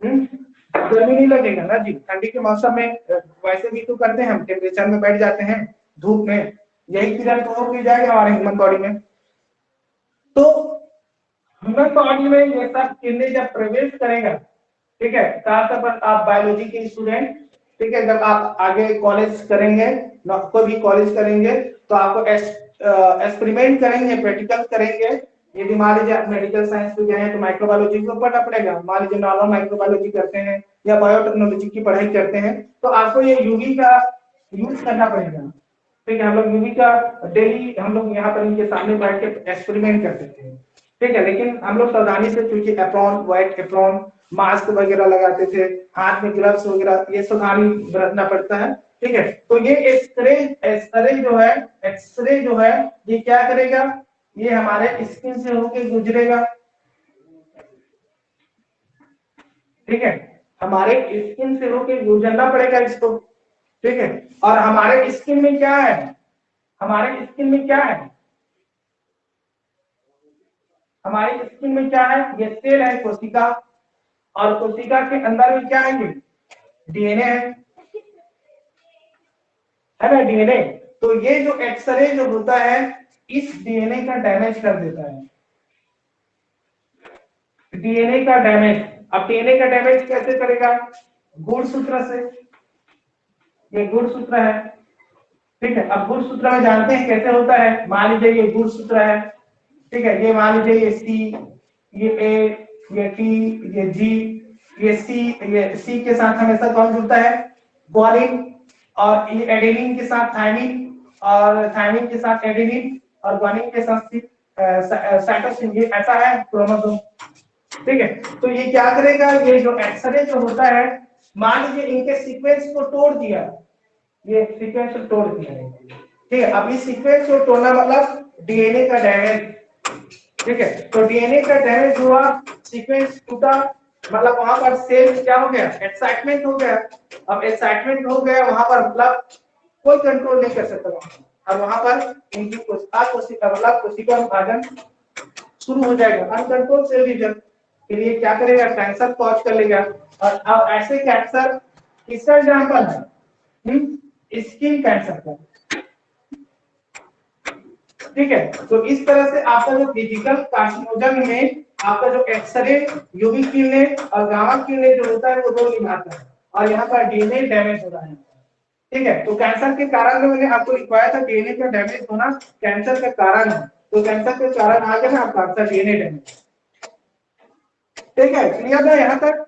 Speaker 1: गर्मी नहीं लगेगा ना जी। ठंडी के मौसम में वैसे भी तो करते हैं हम, टेम्परेचर में बैठ जाते हैं धूप में, यही किरण तो होके जाएगा हमारे ह्यूमन बॉडी में। तो ह्यूमन बॉडी में ये सब किरणें जब प्रवेश करेगा, ठीक है, खासतौर पर आप बायोलॉजी के स्टूडेंट, ठीक है, जब आप आगे कॉलेज करेंगे, कोई भी कॉलेज करेंगे, तो आपको एक्सपेरिमेंट करेंगे, प्रैक्टिकल करेंगे। यदि मान लीजिए आप मेडिकल साइंस में गए हैं तो माइक्रोबायोलॉजी को पढ़ना पड़ेगा। मान लीजिए नॉर्मल माइक्रोबायोलॉजी करते हैं या बायोटेक्नोलॉजी की पढ़ाई करते हैं, तो आपको ये यूवी का यूज करना पड़ेगा। ठीक है, हम लोग यूवी का डेली हम लोग यहाँ पर इनके सामने बैठ के एक्सपेरिमेंट करते थे। ठीक है, लेकिन हम लोग सावधानी से, क्योंकि एप्रॉन, व्हाइट एप्रॉन, मास्क वगैरह लगाते थे, हाथ में ग्लव्स वगैरह, ये सावधानी बरतना पड़ता है। ठीक है, तो ये एक्सरे जो है ये क्या करेगा, ये हमारे स्किन से होके गुजरेगा। ठीक है, हमारे स्किन से होके गुजरना पड़ेगा इसको। ठीक है, और हमारे स्किन में क्या है, हमारे स्किन में क्या है, हमारी स्किन में क्या है, ये सेल है, कोशिका, और कोशिका के अंदर में क्या है, ये डीएनए है ना, डीएनए। तो ये जो एक्सरे जो होता है, इस डीएनए का डैमेज कर देता है, डीएनए का डैमेज। अब डीएनए का डैमेज कैसे करेगा, गुणसूत्र से, ये गुणसूत्र है। ठीक है, अब गुणसूत्र में जानते हैं कैसे होता है। मान लीजिए ये गुणसूत्र है, ठीक है, ये मान लीजिए ये सी, ये ए, ये टी, ये जी, ये सी के साथ हमेशा कौन जुड़ता है, ग्वानिन, और ये एडेनिन के साथ थायमिन, और थायमिन के साथ एडेनिन, और ग्वानिन के साथ साइटोसिन। ये ऐसा है क्रोमोसोम। ठीक है, तो ये क्या करेगा, ये जो एक्सरे जो होता है, मान लीजिए इनके सीक्वेंस को तोड़ दिया, ये सीक्वेंस को तोड़ दिया। ठीक है, अब इस सीक्वेंस को तोड़ना मतलब डीएनए का डैमेज। ठीक है, तो डीएनए का डैमेज हुआ, सीक्वेंस टूटा, मतलब वहां पर सेल क्या हो गया, एक्साइटमेंट हो गया। अब एक्साइटमेंट हो गया वहां पर, मतलब कोई कंट्रोल नहीं कर सकता। अब वहां पर इनकी कोशिका विभाजन शुरू हो जाएगा, अनकंट्रोल सेल डिवीजन। फिर ये क्या करेगा, कैंसर कॉज कर लेगा। और अब ऐसे कैंसर किसका एग्जांपल है, स्किन कैंसर का। ठीक है, तो इस तरह से आपका जो फिजिकल कार्सिनोजन में आपका जो एक्सरे, यूवी किरणें और गामा किरणें जो होता है वो रोल निभाता है, और यहाँ पर डीएनए डैमेज हो रहा है। ठीक है, तो कैंसर के कारण में मैंने आपको लिखवाया था डीएनए का डैमेज होना कैंसर का कारण है, तो कैंसर के कारण आ गया ना आपका डीएनए डैमेज। ठीक है, क्लियर है यहाँ तक?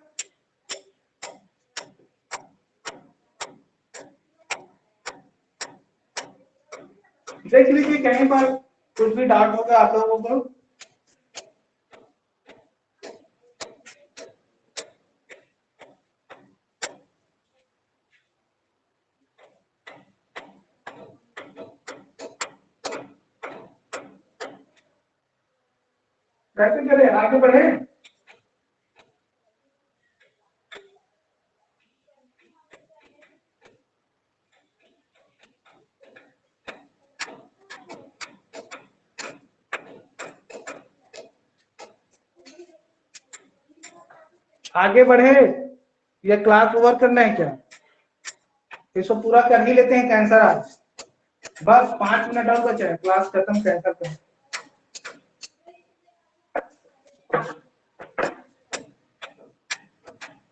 Speaker 1: देख लीजिए कहीं पर कुछ भी डाउट होगा आप लोगों को। कैसे चले, आगे बढ़े? आगे बढ़े या क्लास ओवर करना है क्या? इसको पूरा कर ही लेते हैं कैंसर आज, बस 5 मिनट और बचा है, क्लास खत्म कैंसर का।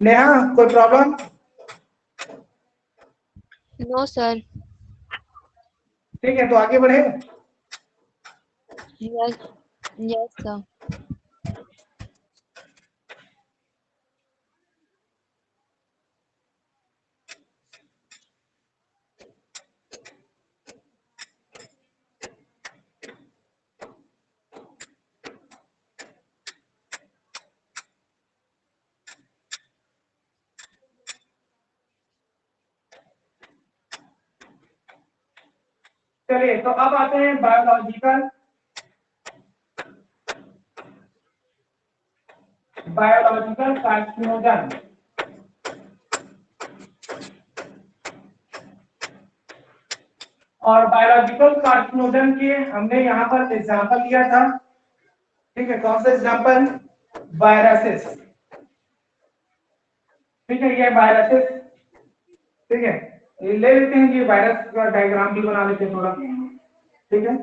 Speaker 1: नेहा कोई प्रॉब्लम?
Speaker 3: No sir.
Speaker 1: ठीक है, तो आगे बढ़े।
Speaker 3: Yes yes sir.
Speaker 1: चलिए, तो अब आते हैं बायोलॉजिकल कार्सिनोजन। और बायोलॉजिकल कार्सिनोजन के हमने यहाँ पर एग्जांपल लिया था। ठीक है, कौन सा एग्जांपल? वायरसेस। ठीक है, ये वायरसेस। ठीक है, ये ले लेते हैं, ये वायरस का डायग्राम भी बना लेते हैं थोड़ा। ठीक है,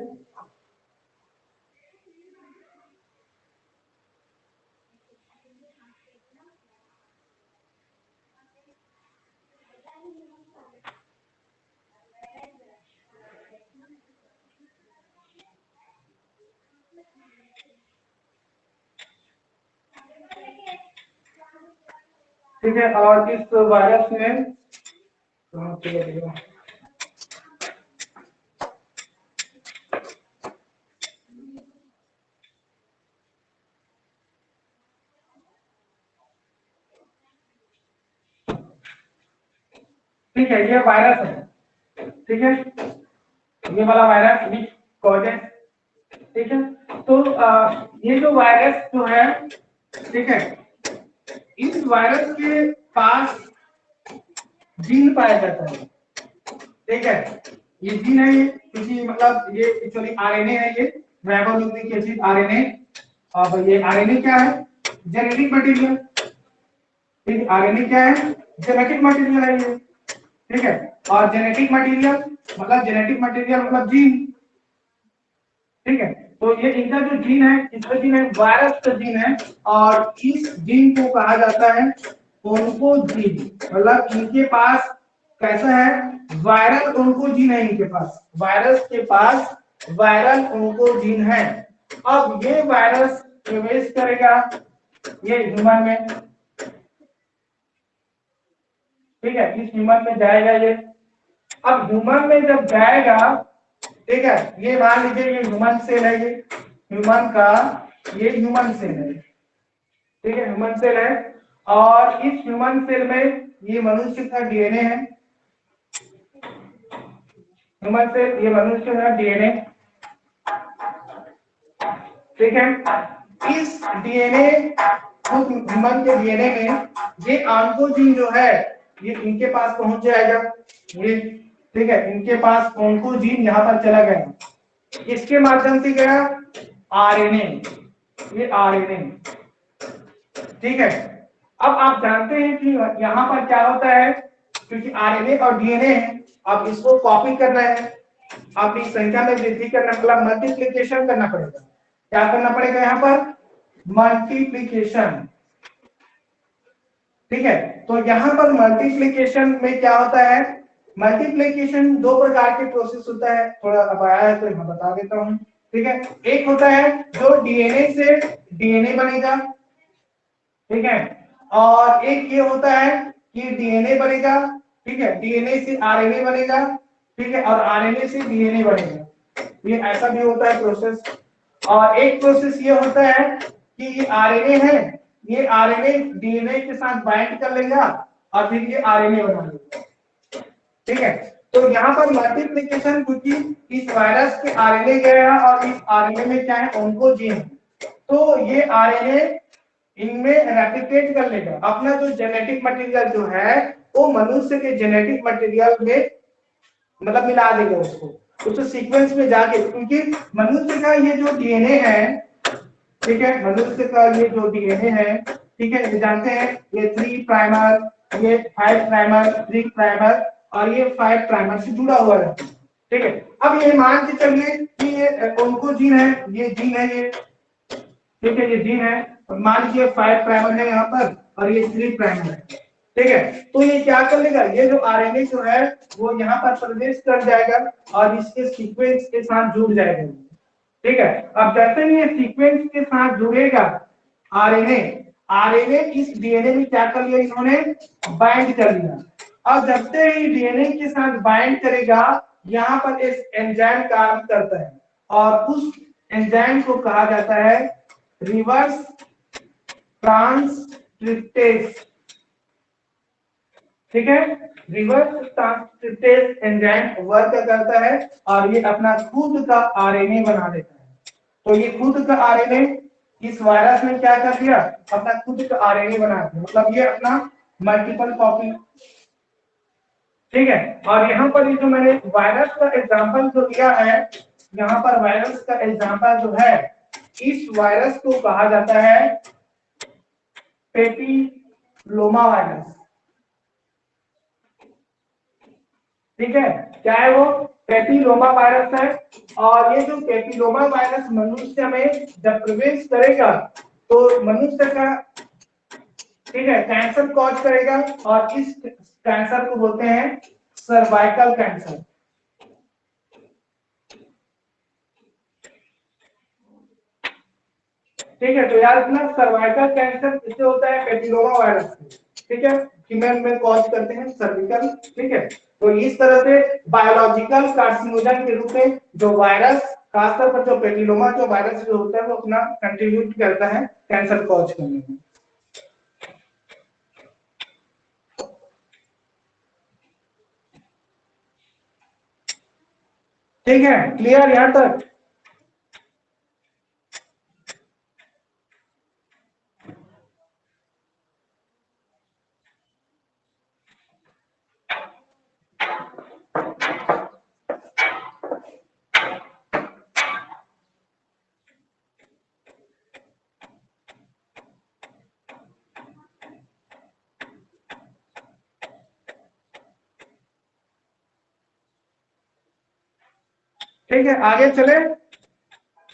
Speaker 1: ठीक है, और इस वायरस में ठीक है, ये वायरस है। ठीक है, ये वाला वायरस विच कॉजेस। ठीक है, तो ये जो वायरस जो है, ठीक है, इस वायरस के पास जीन पाया जाता है। ठीक है, ये जीन है, ये क्योंकि मतलब ये एक्चुअली आरएनए है, ये राइबोन्यूक्लिक एसिड आरएनए। अब ये आरएनए क्या है? Genetic material. ठीक, आरएनए क्या है? जेनेटिक मटेरियल है ये। ठीक है, और जेनेटिक मटेरियल मतलब जीन। ठीक है, तो ये इनका जो जीन है, इसका जीन है वायरस का जीन है, और इस जीन को कहा जाता है ओन्कोजीन। मतलब इनके पास कैसा है? वायरल ओन्कोजीन है इनके पास, वायरस के पास वायरल ओन्कोजीन है। अब ये वायरस प्रवेश करेगा ये ह्यूमन में। ठीक है, इस ह्यूमन में जाएगा ये। अब ह्यूमन में जब जाएगा, ठीक है, ये मान लीजिए ये ह्यूमन सेल है, ये ह्यूमन का ये ह्यूमन सेल है। ठीक है, ह्यूमन सेल है, और इस ह्यूमन सेल में ये मनुष्य का डीएनए है। ह्यूमन सेल, ये मनुष्य का डीएनए। ठीक है, इस डीएनए ह्यूमन के डीएनए में ये ऑन्कोजीन जो है, ये इनके पास पहुंच जाएगा ये। ठीक है, इनके पास ओन्कोजीन यहाँ पर चला गया, इसके माध्यम से गया आरएनए, ये आरएनए। ठीक है, अब आप जानते हैं कि यहाँ पर क्या होता है, क्योंकि आरएनए और डीएनए है, अब इसको कॉपी करना है। अपनी संख्या में वृद्धि करना, मतलब मल्टीप्लिकेशन करना पड़ेगा। क्या करना पड़ेगा यहाँ पर? मल्टीप्लिकेशन। ठीक है, तो यहाँ पर मल्टीप्लिकेशन में क्या होता है? मल्टीप्लिकेशन दो प्रकार के प्रोसेस होता है, थोड़ा अब आया है तो मैं बता देता हूँ। ठीक है, एक होता है जो डीएनए से डीएनए बनेगा, ठीक है, और एक ये होता है कि डीएनए बनेगा, ठीक है, डीएनए से आरएनए बनेगा, ठीक है, और आरएनए से डीएनए बनेगा। ये ऐसा भी होता है प्रोसेस। और एक प्रोसेस ये होता है कि ये आरएनए है, ये आरएनए डीएनए के साथ बाइंड कर लेगा और फिर ये आरएनए बना लेगा। ठीक है, तो यहाँ पर मल्टीप्लिकेशन, क्योंकि इस वायरस के आरएनए गया और इस आरएनए में क्या है? ऑन्कोजीन है, तो ये आरएनए इनमें रेप्लिकेट कर लेगा। अपना जो जेनेटिक मटेरियल जो है वो मनुष्य के जेनेटिक मटेरियल में मतलब मिला देगा उसको, उस सीक्वेंस में जाके, क्योंकि मनुष्य का ये जो डीएनए है, ठीक है, मनुष्य का ये जो डीएनए है, ठीक है, जानते हैं ये 3 प्राइमर, ये 5 प्राइमर, 3 प्राइमर और ये 5 प्राइमर से जुड़ा हुआ है। ठीक है, अब ये मान के चलिए कि ये ऑन्कोजीन है, ये जीन है, ये ठीक है, ये जीन है, मान लीजिए 5 प्राइमर है यहाँ पर और ये 3 प्राइमर है। ठीक है, तो ये क्या कर लेगा? ये जो आरएनए जो है वो यहाँ पर प्रवेश कर जाएगा और इसके सीक्वेंस के साथ जुड़ जाएगा। ठीक है, अब जैसे ही ये सीक्वेंस के साथ जुड़ेगा आरएनए, आरएनए इस डीएनए में क्या कर लिया इन्होंने? बाइंड कर लिया। और जब से ही डीएनए के साथ बाइंड करेगा, यहाँ पर एक एंजाइम काम करता है और उस एंजाइम को कहा जाता है रिवर्स ट्रांसक्रिप्टेज। ठीक है, रिवर्स ट्रांसक्रिप्टेज एंजाइम वर्क करता है और ये अपना खुद का आरएनए बना देता है। तो ये खुद का आरएनए इस वायरस ने क्या कर दिया? अपना खुद का आरएनए बना दिया, मतलब ये अपना मल्टीपल कॉपी। ठीक है, और यहाँ पर ये जो मैंने वायरस का एग्जांपल जो दिया है, यहाँ पर वायरस का एग्जांपल जो है, इस वायरस को कहा जाता है पेपिलोमा वायरस। ठीक है, क्या है वो? पेपिलोमा वायरस है। और ये जो पेपिलोमा वायरस मनुष्य में जब प्रवेश करेगा तो मनुष्य का, ठीक है, कैंसर कॉज करेगा और इस कैंसर को बोलते हैं सर्वाइकल कैंसर। ठीक है, तो यार इतना सर्वाइकल कैंसर किससे होता है? पेपिलोमा वायरस से। ठीक है, फीमेल में कॉज करते हैं सर्विकल। ठीक है, तो इस तरह से बायोलॉजिकल कार्सिनोजन के रूप में जो वायरस, खासतौर पर जो पेपिलोमा जो वायरस जो होता है वो अपना कंट्रीब्यूट करता है कैंसर कॉज करने में। ठीक है, क्लियर यहां तक? ठीक है, आगे चले।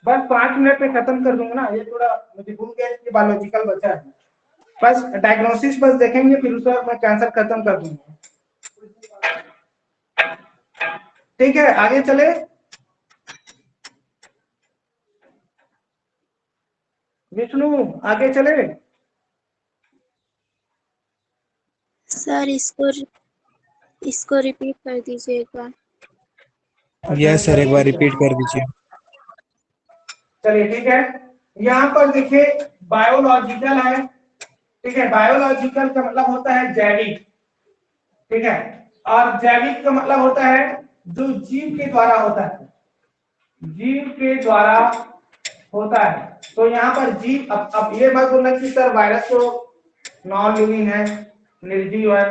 Speaker 1: बस 5 मिनट में खत्म कर दूंगा ना, ये थोड़ा मुझे भूल गया कि बायोलॉजिकल बचा है। बस डायग्नोसिस बस देखेंगे, फिर उसके बाद मैं कैंसर खत्म कर दूंगा। ठीक है, आगे चले। विष्णु आगे चले।
Speaker 2: सर इसको रिपीट कर दीजिए एक बार।
Speaker 5: यस सर, एक बार रिपीट कर दीजिए।
Speaker 1: चलिए ठीक है, यहाँ पर देखिए बायोलॉजिकल है। ठीक है, बायोलॉजिकल का मतलब होता है जैविक। ठीक है, और जैविक का मतलब होता है जो जीव के द्वारा होता है, जीव के द्वारा होता है। तो यहाँ पर जीव, अब ये मत बोलना कि सर वायरस तो नॉन लिविंग है, निर्जीव है,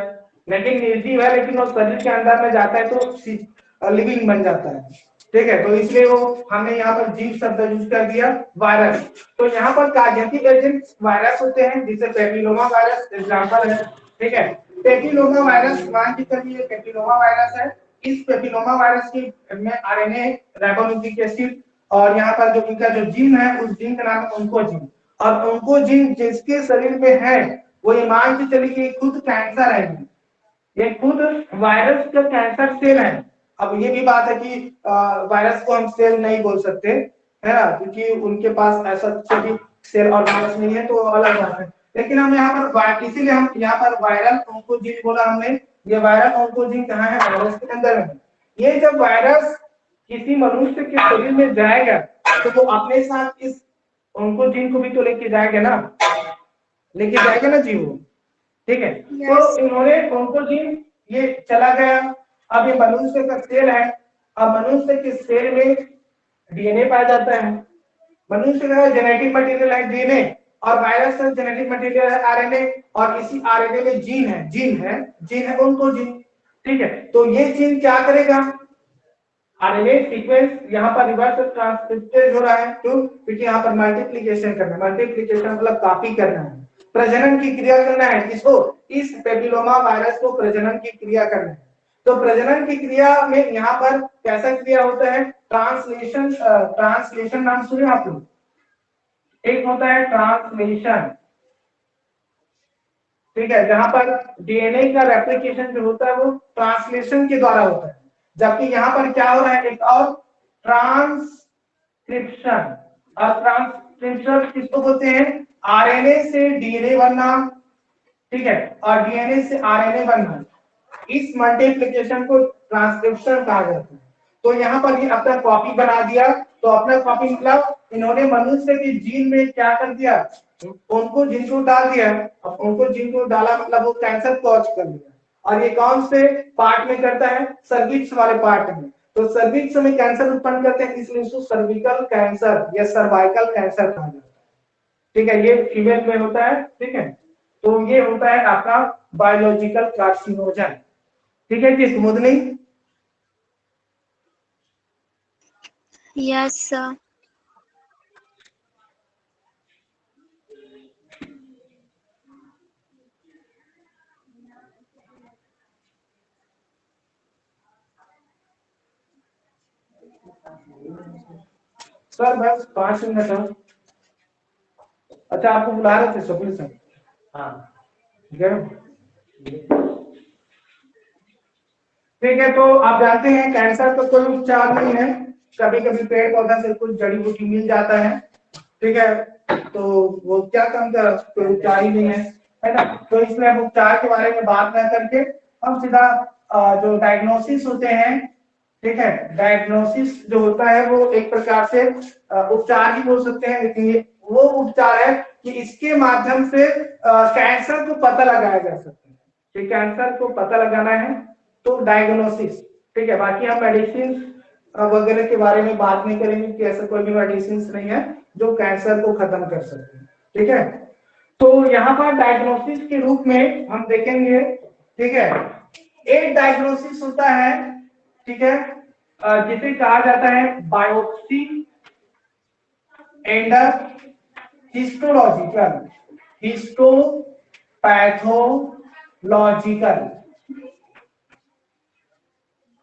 Speaker 1: लेकिन निर्जीव है लेकिन वो शरीर के अंदर में जाता है तो लिविंग बन जाता है। ठीक है, तो इसलिए वो हमने यहाँ पर जीव शब्द यूज कर दिया वायरस। तो यहाँ पर कार्डियक एजेंट वायरस होते हैं, जिसे पेपिलोमा वायरस एग्जांपल है। ठीक है, पेपिलोमा वायरस मान के चलिए पेपिलोमा वायरस है, इस पेपिलोमा वायरस की में आरएनए राइबोन्यूक्लिक एसिड और यहाँ पर जो इनका जो जीन है उस जीन का नाम है ओंकोजीन, और ओंकोजीन जिसके शरीर में है वो ये मान के चलिए कि खुद कैंसर है, ये खुद वायरस का कैंसर सेल है। अब ये भी बात है कि वायरस को हम सेल नहीं बोल सकते है ना, क्योंकि उनके पास ऐसा सभी सेल और वायरस नहीं है, तो अलग बात है। लेकिन हम यहाँ पर इसीलिए हम यहाँ पर वायरल ओंकोजीन बोला हमने। ये वायरल ओंकोजीन कहाँ है? वायरस के अंदर है। ये जब वायरस किसी मनुष्य के शरीर में जाएगा तो वो अपने साथ इस ओंकोजीन को भी तो लेके जाएगा ना, लेके जाएगा ना जी वो, ठीक है। तो इन्होंने ओंकोजीन ये चला गया। अब ये मनुष्य का सेल है, अब मनुष्य के सेल में डीएनए पाया जाता है। मनुष्य का जेनेटिक मटेरियल है डीएनए, और वायरस का जेनेटिक मटेरियल है आरएनए, और इसी आरएनए में जीन है ओंकोजीन, ठीक है। तो ये जीन क्या करेगा? आरएनए सीक्वेंस यहाँ पर रिवर्स ट्रांसक्रिप्टेड हो रहा है, क्यों? क्योंकि यहाँ पर मल्टीप्लिकेशन करना है। मल्टीप्लिकेशन मतलब कॉपी करना है, प्रजनन की क्रिया करना है। किसको? इस पेपिलोमा वायरस को प्रजनन की क्रिया करना है। तो प्रजनन की क्रिया में यहाँ पर कैसा क्रिया होता है? ट्रांसलेशन नाम सुने आप लोग? एक होता है ट्रांसलेशन, ठीक है, जहां पर डीएनए का रेप्लिकेशन जो होता है वो ट्रांसलेशन के द्वारा होता है। जबकि यहाँ पर क्या हो रहा है? एक और ट्रांसक्रिप्शन। और ट्रांसक्रिप्शन किसको बोलते हैं? आरएनए से डीएनए बनना, ठीक है, और डीएनए से आरएनए बनना, इस मल्टीप्लिकेशन को ट्रांसक्रिप्शन कहा जाता है। तो यहाँ पर ये अपना कॉपी बना दिया। तो अपना कॉपी मतलब इन्होंने मनुष्य के जीन में क्या कर दिया? उनको जीन को डाल दिया। अब उनको जीन को डाला मतलब वो कैंसर कॉज कर दिया। और ये कौन से पार्ट में करता है? सर्विक्स वाले पार्ट में। तो सर्विक्स में कैंसर उत्पन्न करते हैं, इसलिए इसको सर्विकल कैंसर या सर्वाइकल कैंसर कहा जाता है, ठीक है। ये फीमेल में होता है, ठीक है। तो ये होता है आपका बायोलॉजिकल कार्सिनोजन, ठीक है जी। कुमुदनी?
Speaker 2: Yes sir.
Speaker 1: सर बस 5 मिनट है। अच्छा, आपको बुला रहे थे स्वप्निल सर? हाँ, ठीक है, ठीक है। तो आप जानते हैं कैंसर तो कोई उपचार नहीं है। कभी कभी पेड़ पौधा से कुछ जड़ी बूटी मिल जाता है, ठीक है, तो वो क्या काम कर, कोई उपचार ही नहीं है ना। तो इसलिए हम उपचार के बारे में बात न करके हम सीधा जो डायग्नोसिस होते हैं, ठीक है, डायग्नोसिस जो होता है वो एक प्रकार से उपचार ही बोल सकते हैं, लेकिन ये वो उपचार है कि इसके माध्यम से कैंसर को पता लगाया जा सकता है कि कैंसर को पता लगाना है, तो डायग्नोसिस, ठीक है। बाकी हम मेडिसिन वगैरह के बारे में बात नहीं करेंगे कि ऐसा कोई भी मेडिसिन नहीं है जो कैंसर को खत्म कर सकते हैं, ठीक है। तो यहाँ पर डायग्नोसिस के रूप में हम देखेंगे, ठीक है, एक डायग्नोसिस होता है, ठीक है, जिसे कहा जाता है बायोप्सी एंड हिस्टोपैथोलॉजिकल,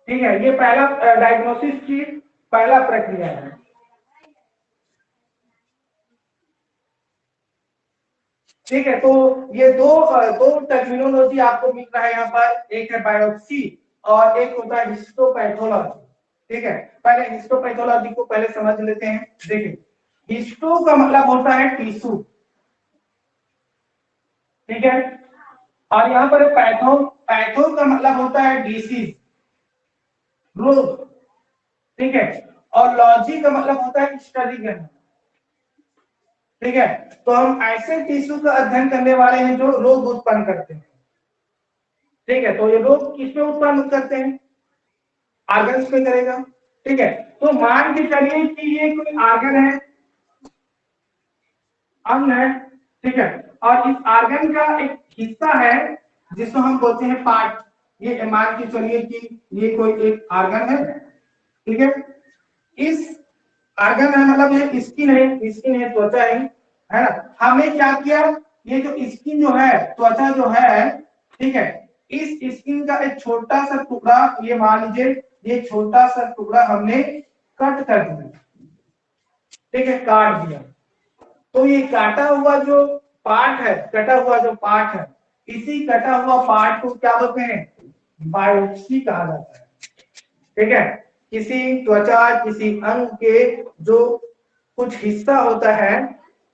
Speaker 1: ठीक है। ये पहला डायग्नोसिस की पहला प्रक्रिया है, ठीक है। तो ये दो टर्मिनोलॉजी आपको मिल रहा है यहाँ पर, एक है बायोप्सी और एक होता है हिस्टोपैथोलॉजी, ठीक है। पहले हिस्टोपैथोलॉजी को पहले समझ लेते हैं। देखिए, हिस्टो का मतलब होता है टिश्यू, ठीक है, और यहाँ पर पैथो का मतलब होता है डिसीज, रोग, ठीक है, और लॉजी का मतलब होता है स्टडी करना, ठीक है। तो हम ऐसे टिश्यू का अध्ययन करने वाले हैं जो रोग उत्पन्न करते हैं, ठीक है। तो ये रोग किसमें उत्पन्न करते हैं? ऑर्गन्स में करेगा, ठीक है। तो मान के चलिए कि ये कोई ऑर्गन है, अंग है, ठीक है, और इस ऑर्गन का एक हिस्सा है जिसको हम बोलते हैं पार्ट। ये मान के चलिए कि ये कोई एक ऑर्गन है, ठीक है। इस ऑर्गन है मतलब ये स्किन है, त्वचा है ना। हमने क्या किया? ये जो स्किन जो है, त्वचा जो है, ठीक है, इस स्किन का एक छोटा सा टुकड़ा, ये मान लीजिए ये छोटा सा टुकड़ा हमने कट कर दिया, ठीक है, काट दिया। तो ये काटा हुआ जो पार्ट है, कटा हुआ जो पार्ट है, इसी कटा हुआ पार्ट को क्या बोलते हैं, बायोप्सी कहा जाता है, ठीक है। किसी त्वचा, किसी अंग के जो कुछ हिस्सा होता है,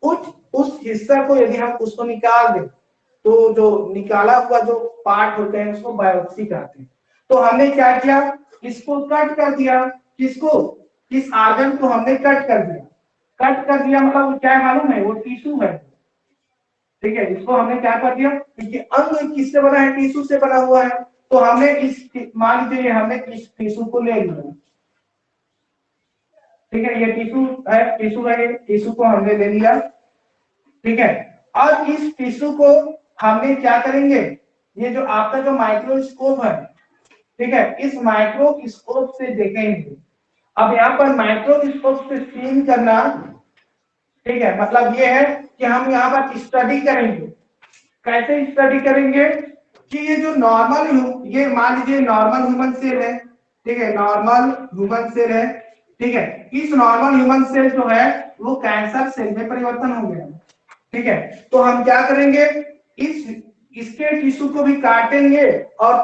Speaker 1: उस हिस्सा को यदि हम उसको निकाल दें, तो जो निकाला हुआ जो पार्ट होते हैं उसको बायोप्सी कहते हैं। तो हमने क्या किया, इसको कट कर दिया, किसको, इस आर्गन को हमने कट कर दिया। कट कर दिया मतलब क्या है मालूम है, वो टिश्यू है, ठीक है। इसको हमने क्या कर दिया, क्योंकि अंग किससे बना है, टिश्यू से बना हुआ है। तो हमने इस, मान लीजिए हमने इस टिश्यू को ले लिया, ठीक है, ये टिश्यू है, ये टिश्यू को हमने ले लिया, ठीक है। और इस टिश्यू को हमने क्या करेंगे, ये जो आपका जो माइक्रोस्कोप है, ठीक है, इस माइक्रोस्कोप से देखेंगे। अब यहाँ पर माइक्रोस्कोप से सीन करना, ठीक है, मतलब ये है कि हम यहाँ पर स्टडी करेंगे। कैसे स्टडी करेंगे कि ये जो नॉर्मल, ये मान लीजिए नॉर्मल ह्यूमन सेल है, ठीक है, नॉर्मल ह्यूमन सेल है, ठीक है। इस नॉर्मल ह्यूमन सेल जो है वो कैंसर सेल में परिवर्तन हो गया, ठीक है। तो हम क्या करेंगे, इसके टिश्यू को भी काटेंगे और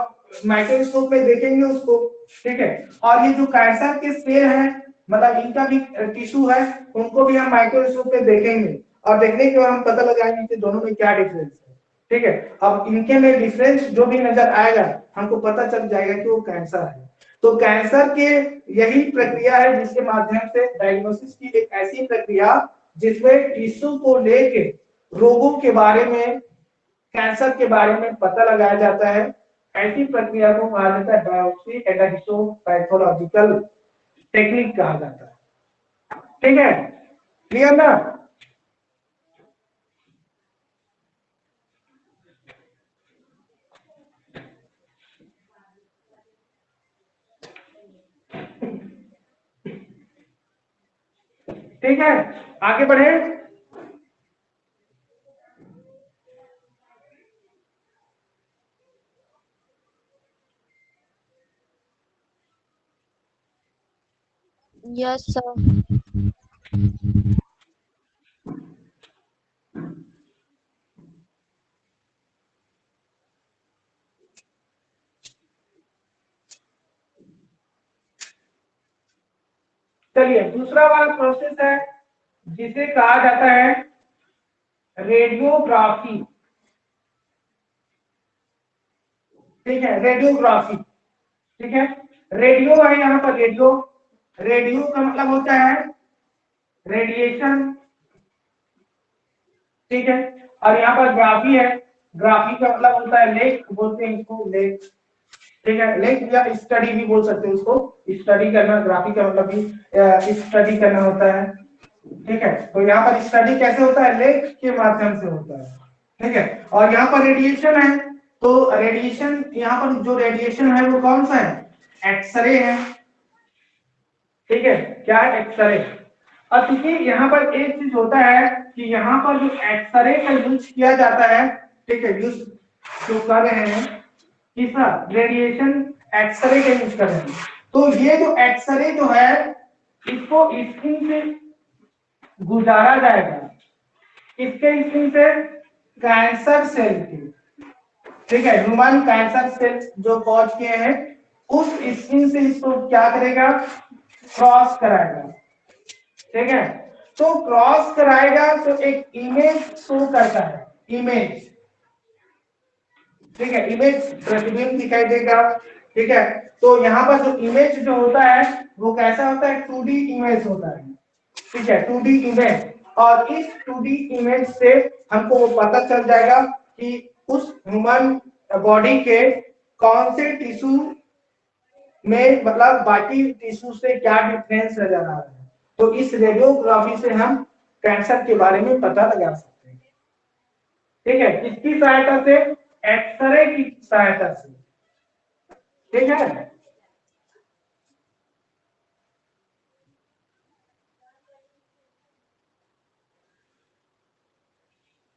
Speaker 1: माइक्रोस्कोप में देखेंगे उसको, ठीक है। और ये जो कैंसर के सेल है, मतलब इनका भी टिश्यू है, उनको भी हम माइक्रोस्कोप में देखेंगे और देखने के बाद हम पता लगाएंगे कि दोनों में क्या डिफरेंस है, ठीक है। अब इनके में डिफरेंस जो भी नजर आएगा हमको पता चल जाएगा कि वो कैंसर है। तो कैंसर के यही प्रक्रिया है जिसके माध्यम से डायग्नोसिस की एक ऐसी प्रक्रिया जिसमें टिश्यू को लेके रोगों के बारे में, कैंसर के बारे में पता लगाया जाता है। ऐसी प्रक्रिया को कहा जाता है बायोप्सी एंड हिस्टोपैथोलॉजिकल टेक्निक कहा जाता है, ठीक है, क्लियर ना। ठीक है, आगे बढ़े।
Speaker 3: Yes sir.
Speaker 1: चलिए दूसरा वाला प्रोसेस है जिसे कहा जाता है रेडियोग्राफी, ठीक है, रेडियोग्राफी, ठीक है। रेडियो है यहाँ पर, रेडियो, रेडियो का मतलब होता है रेडिएशन, ठीक है। और यहाँ पर ग्राफी है, ग्राफी का मतलब होता है लेख, बोलते हैं इसको लेख, ठीक है। लेख या स्टडी भी बोल सकते हैं उसको, स्टडी करना, ग्राफी का मतलब भी स्टडी करना होता है, ठीक है। तो यहाँ पर स्टडी कैसे होता है, लेख के माध्यम से होता है, ठीक है। और यहाँ पर रेडिएशन है, तो रेडिएशन, यहाँ पर जो रेडिएशन है वो कौन सा है, एक्सरे है, ठीक है, क्या है, एक्सरे। और क्योंकि यहाँ पर एक चीज होता है कि यहाँ पर जो एक्सरे का यूज किया जाता है, ठीक है, यूज जो कर रहे हैं, किसका, रेडिएशन, एक्सरे का यूज कर रहे हैं। तो ये जो एक्सरे जो है इसको स्किन से गुजारा जाएगा, इसके स्किन से कैंसर सेल की, ठीक है, ह्यूमन कैंसर सेल जो पहुंच गए हैं उस स्किन से इसको क्या करेगा, क्रॉस कराएगा, ठीक है। तो क्रॉस कराएगा तो एक इमेज शो करता है, इमेज, ठीक है, इमेज प्रतिबिंब दिखाई देगा, ठीक है। तो यहाँ पर जो इमेज जो होता है वो कैसा होता है, 2D इमेज होता है, ठीक है, 2D इमेज। और इस 2D इमेज से हमको वो पता चल जाएगा कि उस ह्यूमन बॉडी के कौन से टिश्यू में, मतलब बाकी टिश्यू से क्या डिफरेंस नजर आ रहा है। तो इस रेडियोग्राफी से हम कैंसर के बारे में पता लगा सकते हैं, ठीक है, किसकी सहायता से, एक्सरे की सहायता से, ठीक है।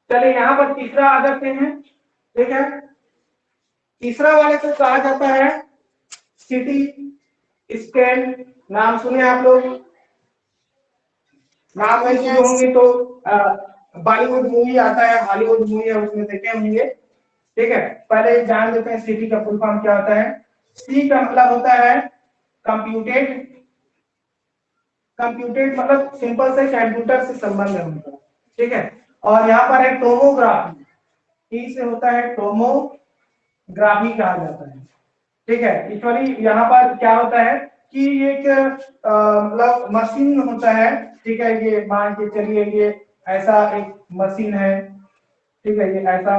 Speaker 1: चलिए यहाँ पर तीसरा आ जाते हैं, ठीक है। तीसरा वाले को कहा जाता है सिटी स्कैन। नाम सुने आप लोग, नाम में सुने होंगे तो बॉलीवुड मूवी आता है, हॉलीवुड मूवी है, उसमें देखे होंगे। ठीक है, पहले जान लेते हैं सिटी का फुल फॉर्म क्या होता है। सी का मतलब होता है कंप्यूटेड, कंप्यूटेड मतलब सिंपल से कंप्यूटर से संबंध है उनका। ठीक है, और यहाँ पर है टोमोग्राफी, टी से होता है टोमोग्राफी कहा जाता है। ठीक है, एक्चुअली यहाँ पर क्या होता है कि एक मतलब मशीन होता है। ठीक है, ये मान के चलिए ये ऐसा एक मशीन है। ठीक है, ये ऐसा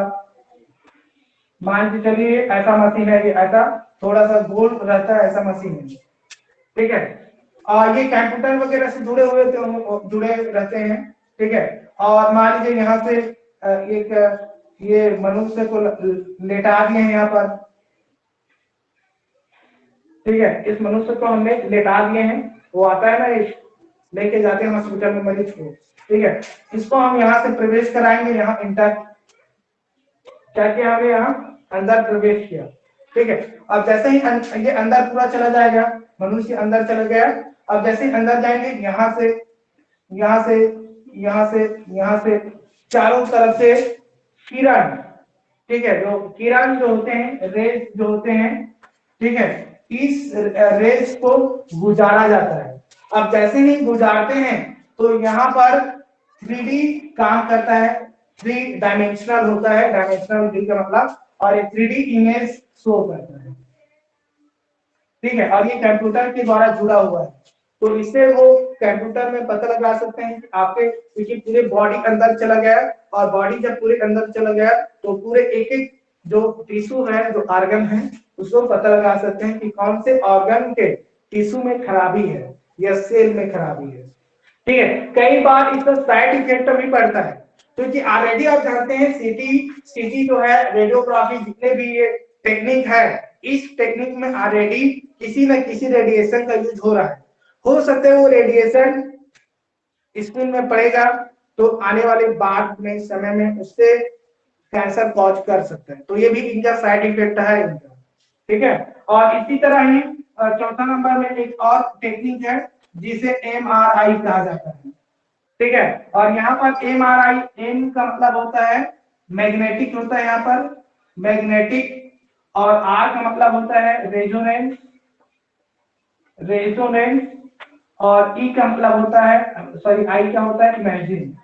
Speaker 1: मान के चलिए ऐसा मशीन है, ये ऐसा थोड़ा सा गोल रहता है, ऐसा मशीन है। ठीक है, ये कंप्यूटर वगैरह से जुड़े रहते हैं। ठीक है, और मान लीजिए यहाँ से एक ये मनुष्य को लेटा दिए हैं यहाँ पर। ठीक है, इस मनुष्य को हमने लेटा दिए हैं, वो आता है ना, लेके जाते हैं हॉस्पिटल में मरीज को। ठीक है, इसको हम यहाँ से प्रवेश कराएंगे, यहाँ इंटर क्या किया हमने, यहाँ अंदर प्रवेश किया। ठीक है, अब जैसे ही ये अंदर पूरा चला जाएगा, मनुष्य अंदर चला गया। अब जैसे ही अंदर जाएंगे, यहाँ से यहाँ से यहाँ से यहाँ से चारों तरफ से किरण, ठीक है, जो किरण जो होते हैं, रेज जो होते हैं, ठीक है, इस रेज को गुजारा जाता है। अब जैसे ही गुजारते हैं तो यहाँ पर 3D काम करता है, 3 डायमेंशनल होता है, डायमेंशनल डी का मतलब, और एक 3D इमेज शो करता है। ठीक है, और ये कंप्यूटर के द्वारा जुड़ा हुआ है, तो इससे वो कंप्यूटर में पता लगा सकते हैं कि आपके, क्योंकि पूरे बॉडी अंदर चला गया, और बॉडी जब पूरे अंदर चला गया तो पूरे एक एक जो टिश्यू है, जो ऑर्गन है, उसको पता लगा सकते हैं कि कौन से ऑर्गन के टिश्यू में खराबी है या सेल में खराबी है। ठीक है, कई बार इसका साइड इफेक्ट भी पड़ता है, क्योंकि ऑलरेडी आप जानते हैं सीटी जो है, रेडियोग्राफी जितने भी ये टेक्निक है, इस टेक्निक में ऑलरेडी किसी न किसी रेडिएशन का यूज हो रहा है। हो सकता है वो रेडिएशन स्किन में पड़ेगा तो आने वाले बाद में समय में उससे कैंसर कॉज कर सकता है, तो ये भी इनका साइड इफेक्ट है इनका। ठीक है, और इसी तरह ही चौथा नंबर में एक और टेक्निक है जिसे MRI कहा जाता है। ठीक है, और यहाँ पर MRI, एम का मतलब होता है मैग्नेटिक होता है, यहाँ पर मैग्नेटिक, और आर का मतलब होता है रेजोनेंस, रेजोनेंस, और ई का मतलब होता है, सॉरी आई का होता है इमेजिन,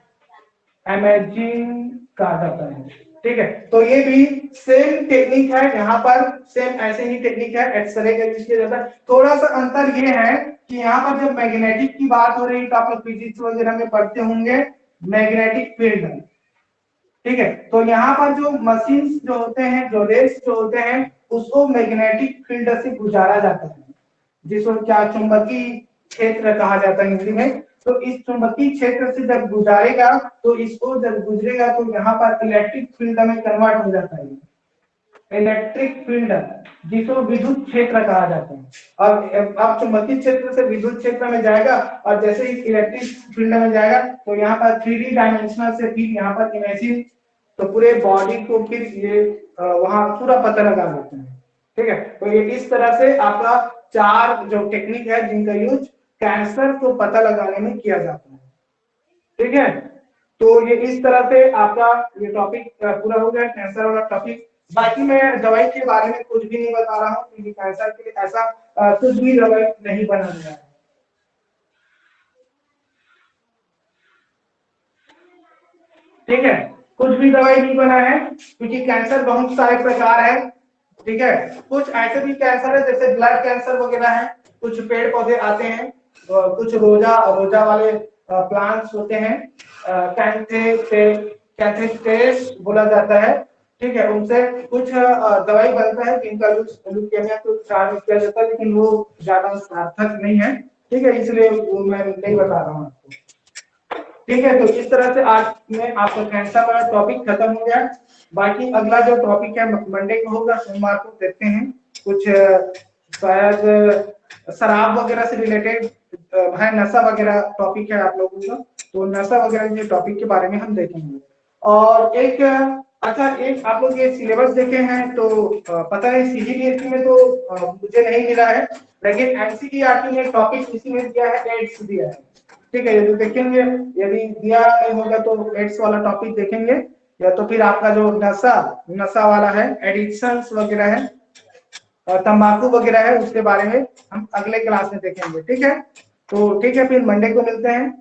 Speaker 1: इमेजिन कहा जाता है। ठीक है, तो ये भी सेम टेक्निक है, यहाँ पर सेम ऐसे ही टेक्निक है, एक्सरे का यूज किया जाता है। थोड़ा सा अंतर ये है कि यहाँ पर जब मैग्नेटिक की बात हो रही है तो आप लोग फिजिक्स वगैरह में पढ़ते होंगे मैग्नेटिक फील्ड। ठीक है, तो यहाँ पर जो मशीन जो होते हैं, जो रेस जो होते हैं, उसको मैग्नेटिक फील्ड से गुजारा जाता है, जिसको क्या चुंबकीय क्षेत्र कहा जाता है हिंदी में। तो इस चुंबकीय क्षेत्र से जब गुजारेगा तो इसको जब गुजरेगा तो यहाँ पर इलेक्ट्रिक फील्ड में कन्वर्ट हो जाता है, इलेक्ट्रिक फील्ड जिसको विद्युत क्षेत्र कहा जाता है। और अब चुंबकीय क्षेत्र से विद्युत क्षेत्र में जाएगा, और जैसे ही इलेक्ट्रिक फील्ड में जाएगा तो यहाँ पर 3D डायमेंशनल से फिर यहाँ पर इमेजिन, तो पूरे बॉडी को फिर ये वहां पूरा पता लगा लेते हैं। ठीक है, तो ये इस तरह से आपका 4 जो टेक्निक है जिनका यूज कैंसर को पता लगाने में किया जाता है। ठीक है, तो ये इस तरह से आपका ये टॉपिक पूरा हो गया, कैंसर वाला टॉपिक। बाकी मैं दवाई के बारे में कुछ भी नहीं बता रहा हूँ, क्योंकि कैंसर के लिए ऐसा कुछ भी दवाई नहीं बना गया है। ठीक है, कुछ भी दवाई नहीं बना है, क्योंकि कैंसर बहुत सारे प्रकार है। ठीक है, कुछ ऐसे भी कैंसर है जैसे ब्लड कैंसर वगैरह है, कुछ पेड़ पौधे आते हैं, कुछ रोजा वाले प्लांट्स होते हैं, कैंथेटेस बोला जाता है। ठीक है, उनसे कुछ दवाई बनता है जिनका यूज ल्यूकेमिया को ट्रीट किया जाता है, लेकिन वो ज्यादा सार्थक नहीं है। ठीक है, इसलिए वो मैं नहीं बता रहा हूँ आपको। ठीक है, तो इस तरह से आज में आपका कैंसर वाला टॉपिक खत्म हो गया। बाकी अगला जो टॉपिक है मंडे को होगा, सोमवार को देखते हैं। कुछ शायद शराब वगैरह से रिलेटेड है, नशा वगैरह टॉपिक है आप लोगों का, तो नशा वगैरह के टॉपिक के बारे में हम देखेंगे। और एक अच्छा, एक आप लोग ये सिलेबस देखे हैं तो पता है सीजीपीएससी में तो मुझे नहीं मिला है, लेकिन एनसीईआरटी में टॉपिक इसी में दिया है, एड्स दिया है। ठीक है, यदि देखेंगे, यदि दिया नहीं होगा तो एड्स वाला टॉपिक देखेंगे, या तो फिर आपका जो नशा वाला है, एडिक्शंस वगैरह है और तंबाकू वगैरह है, उसके बारे में हम अगले क्लास में देखेंगे। ठीक है, तो ठीक है, फिर मंडे को मिलते हैं।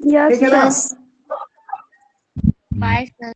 Speaker 2: यस
Speaker 1: ठीक है ना?
Speaker 2: सर।
Speaker 3: Bye sir.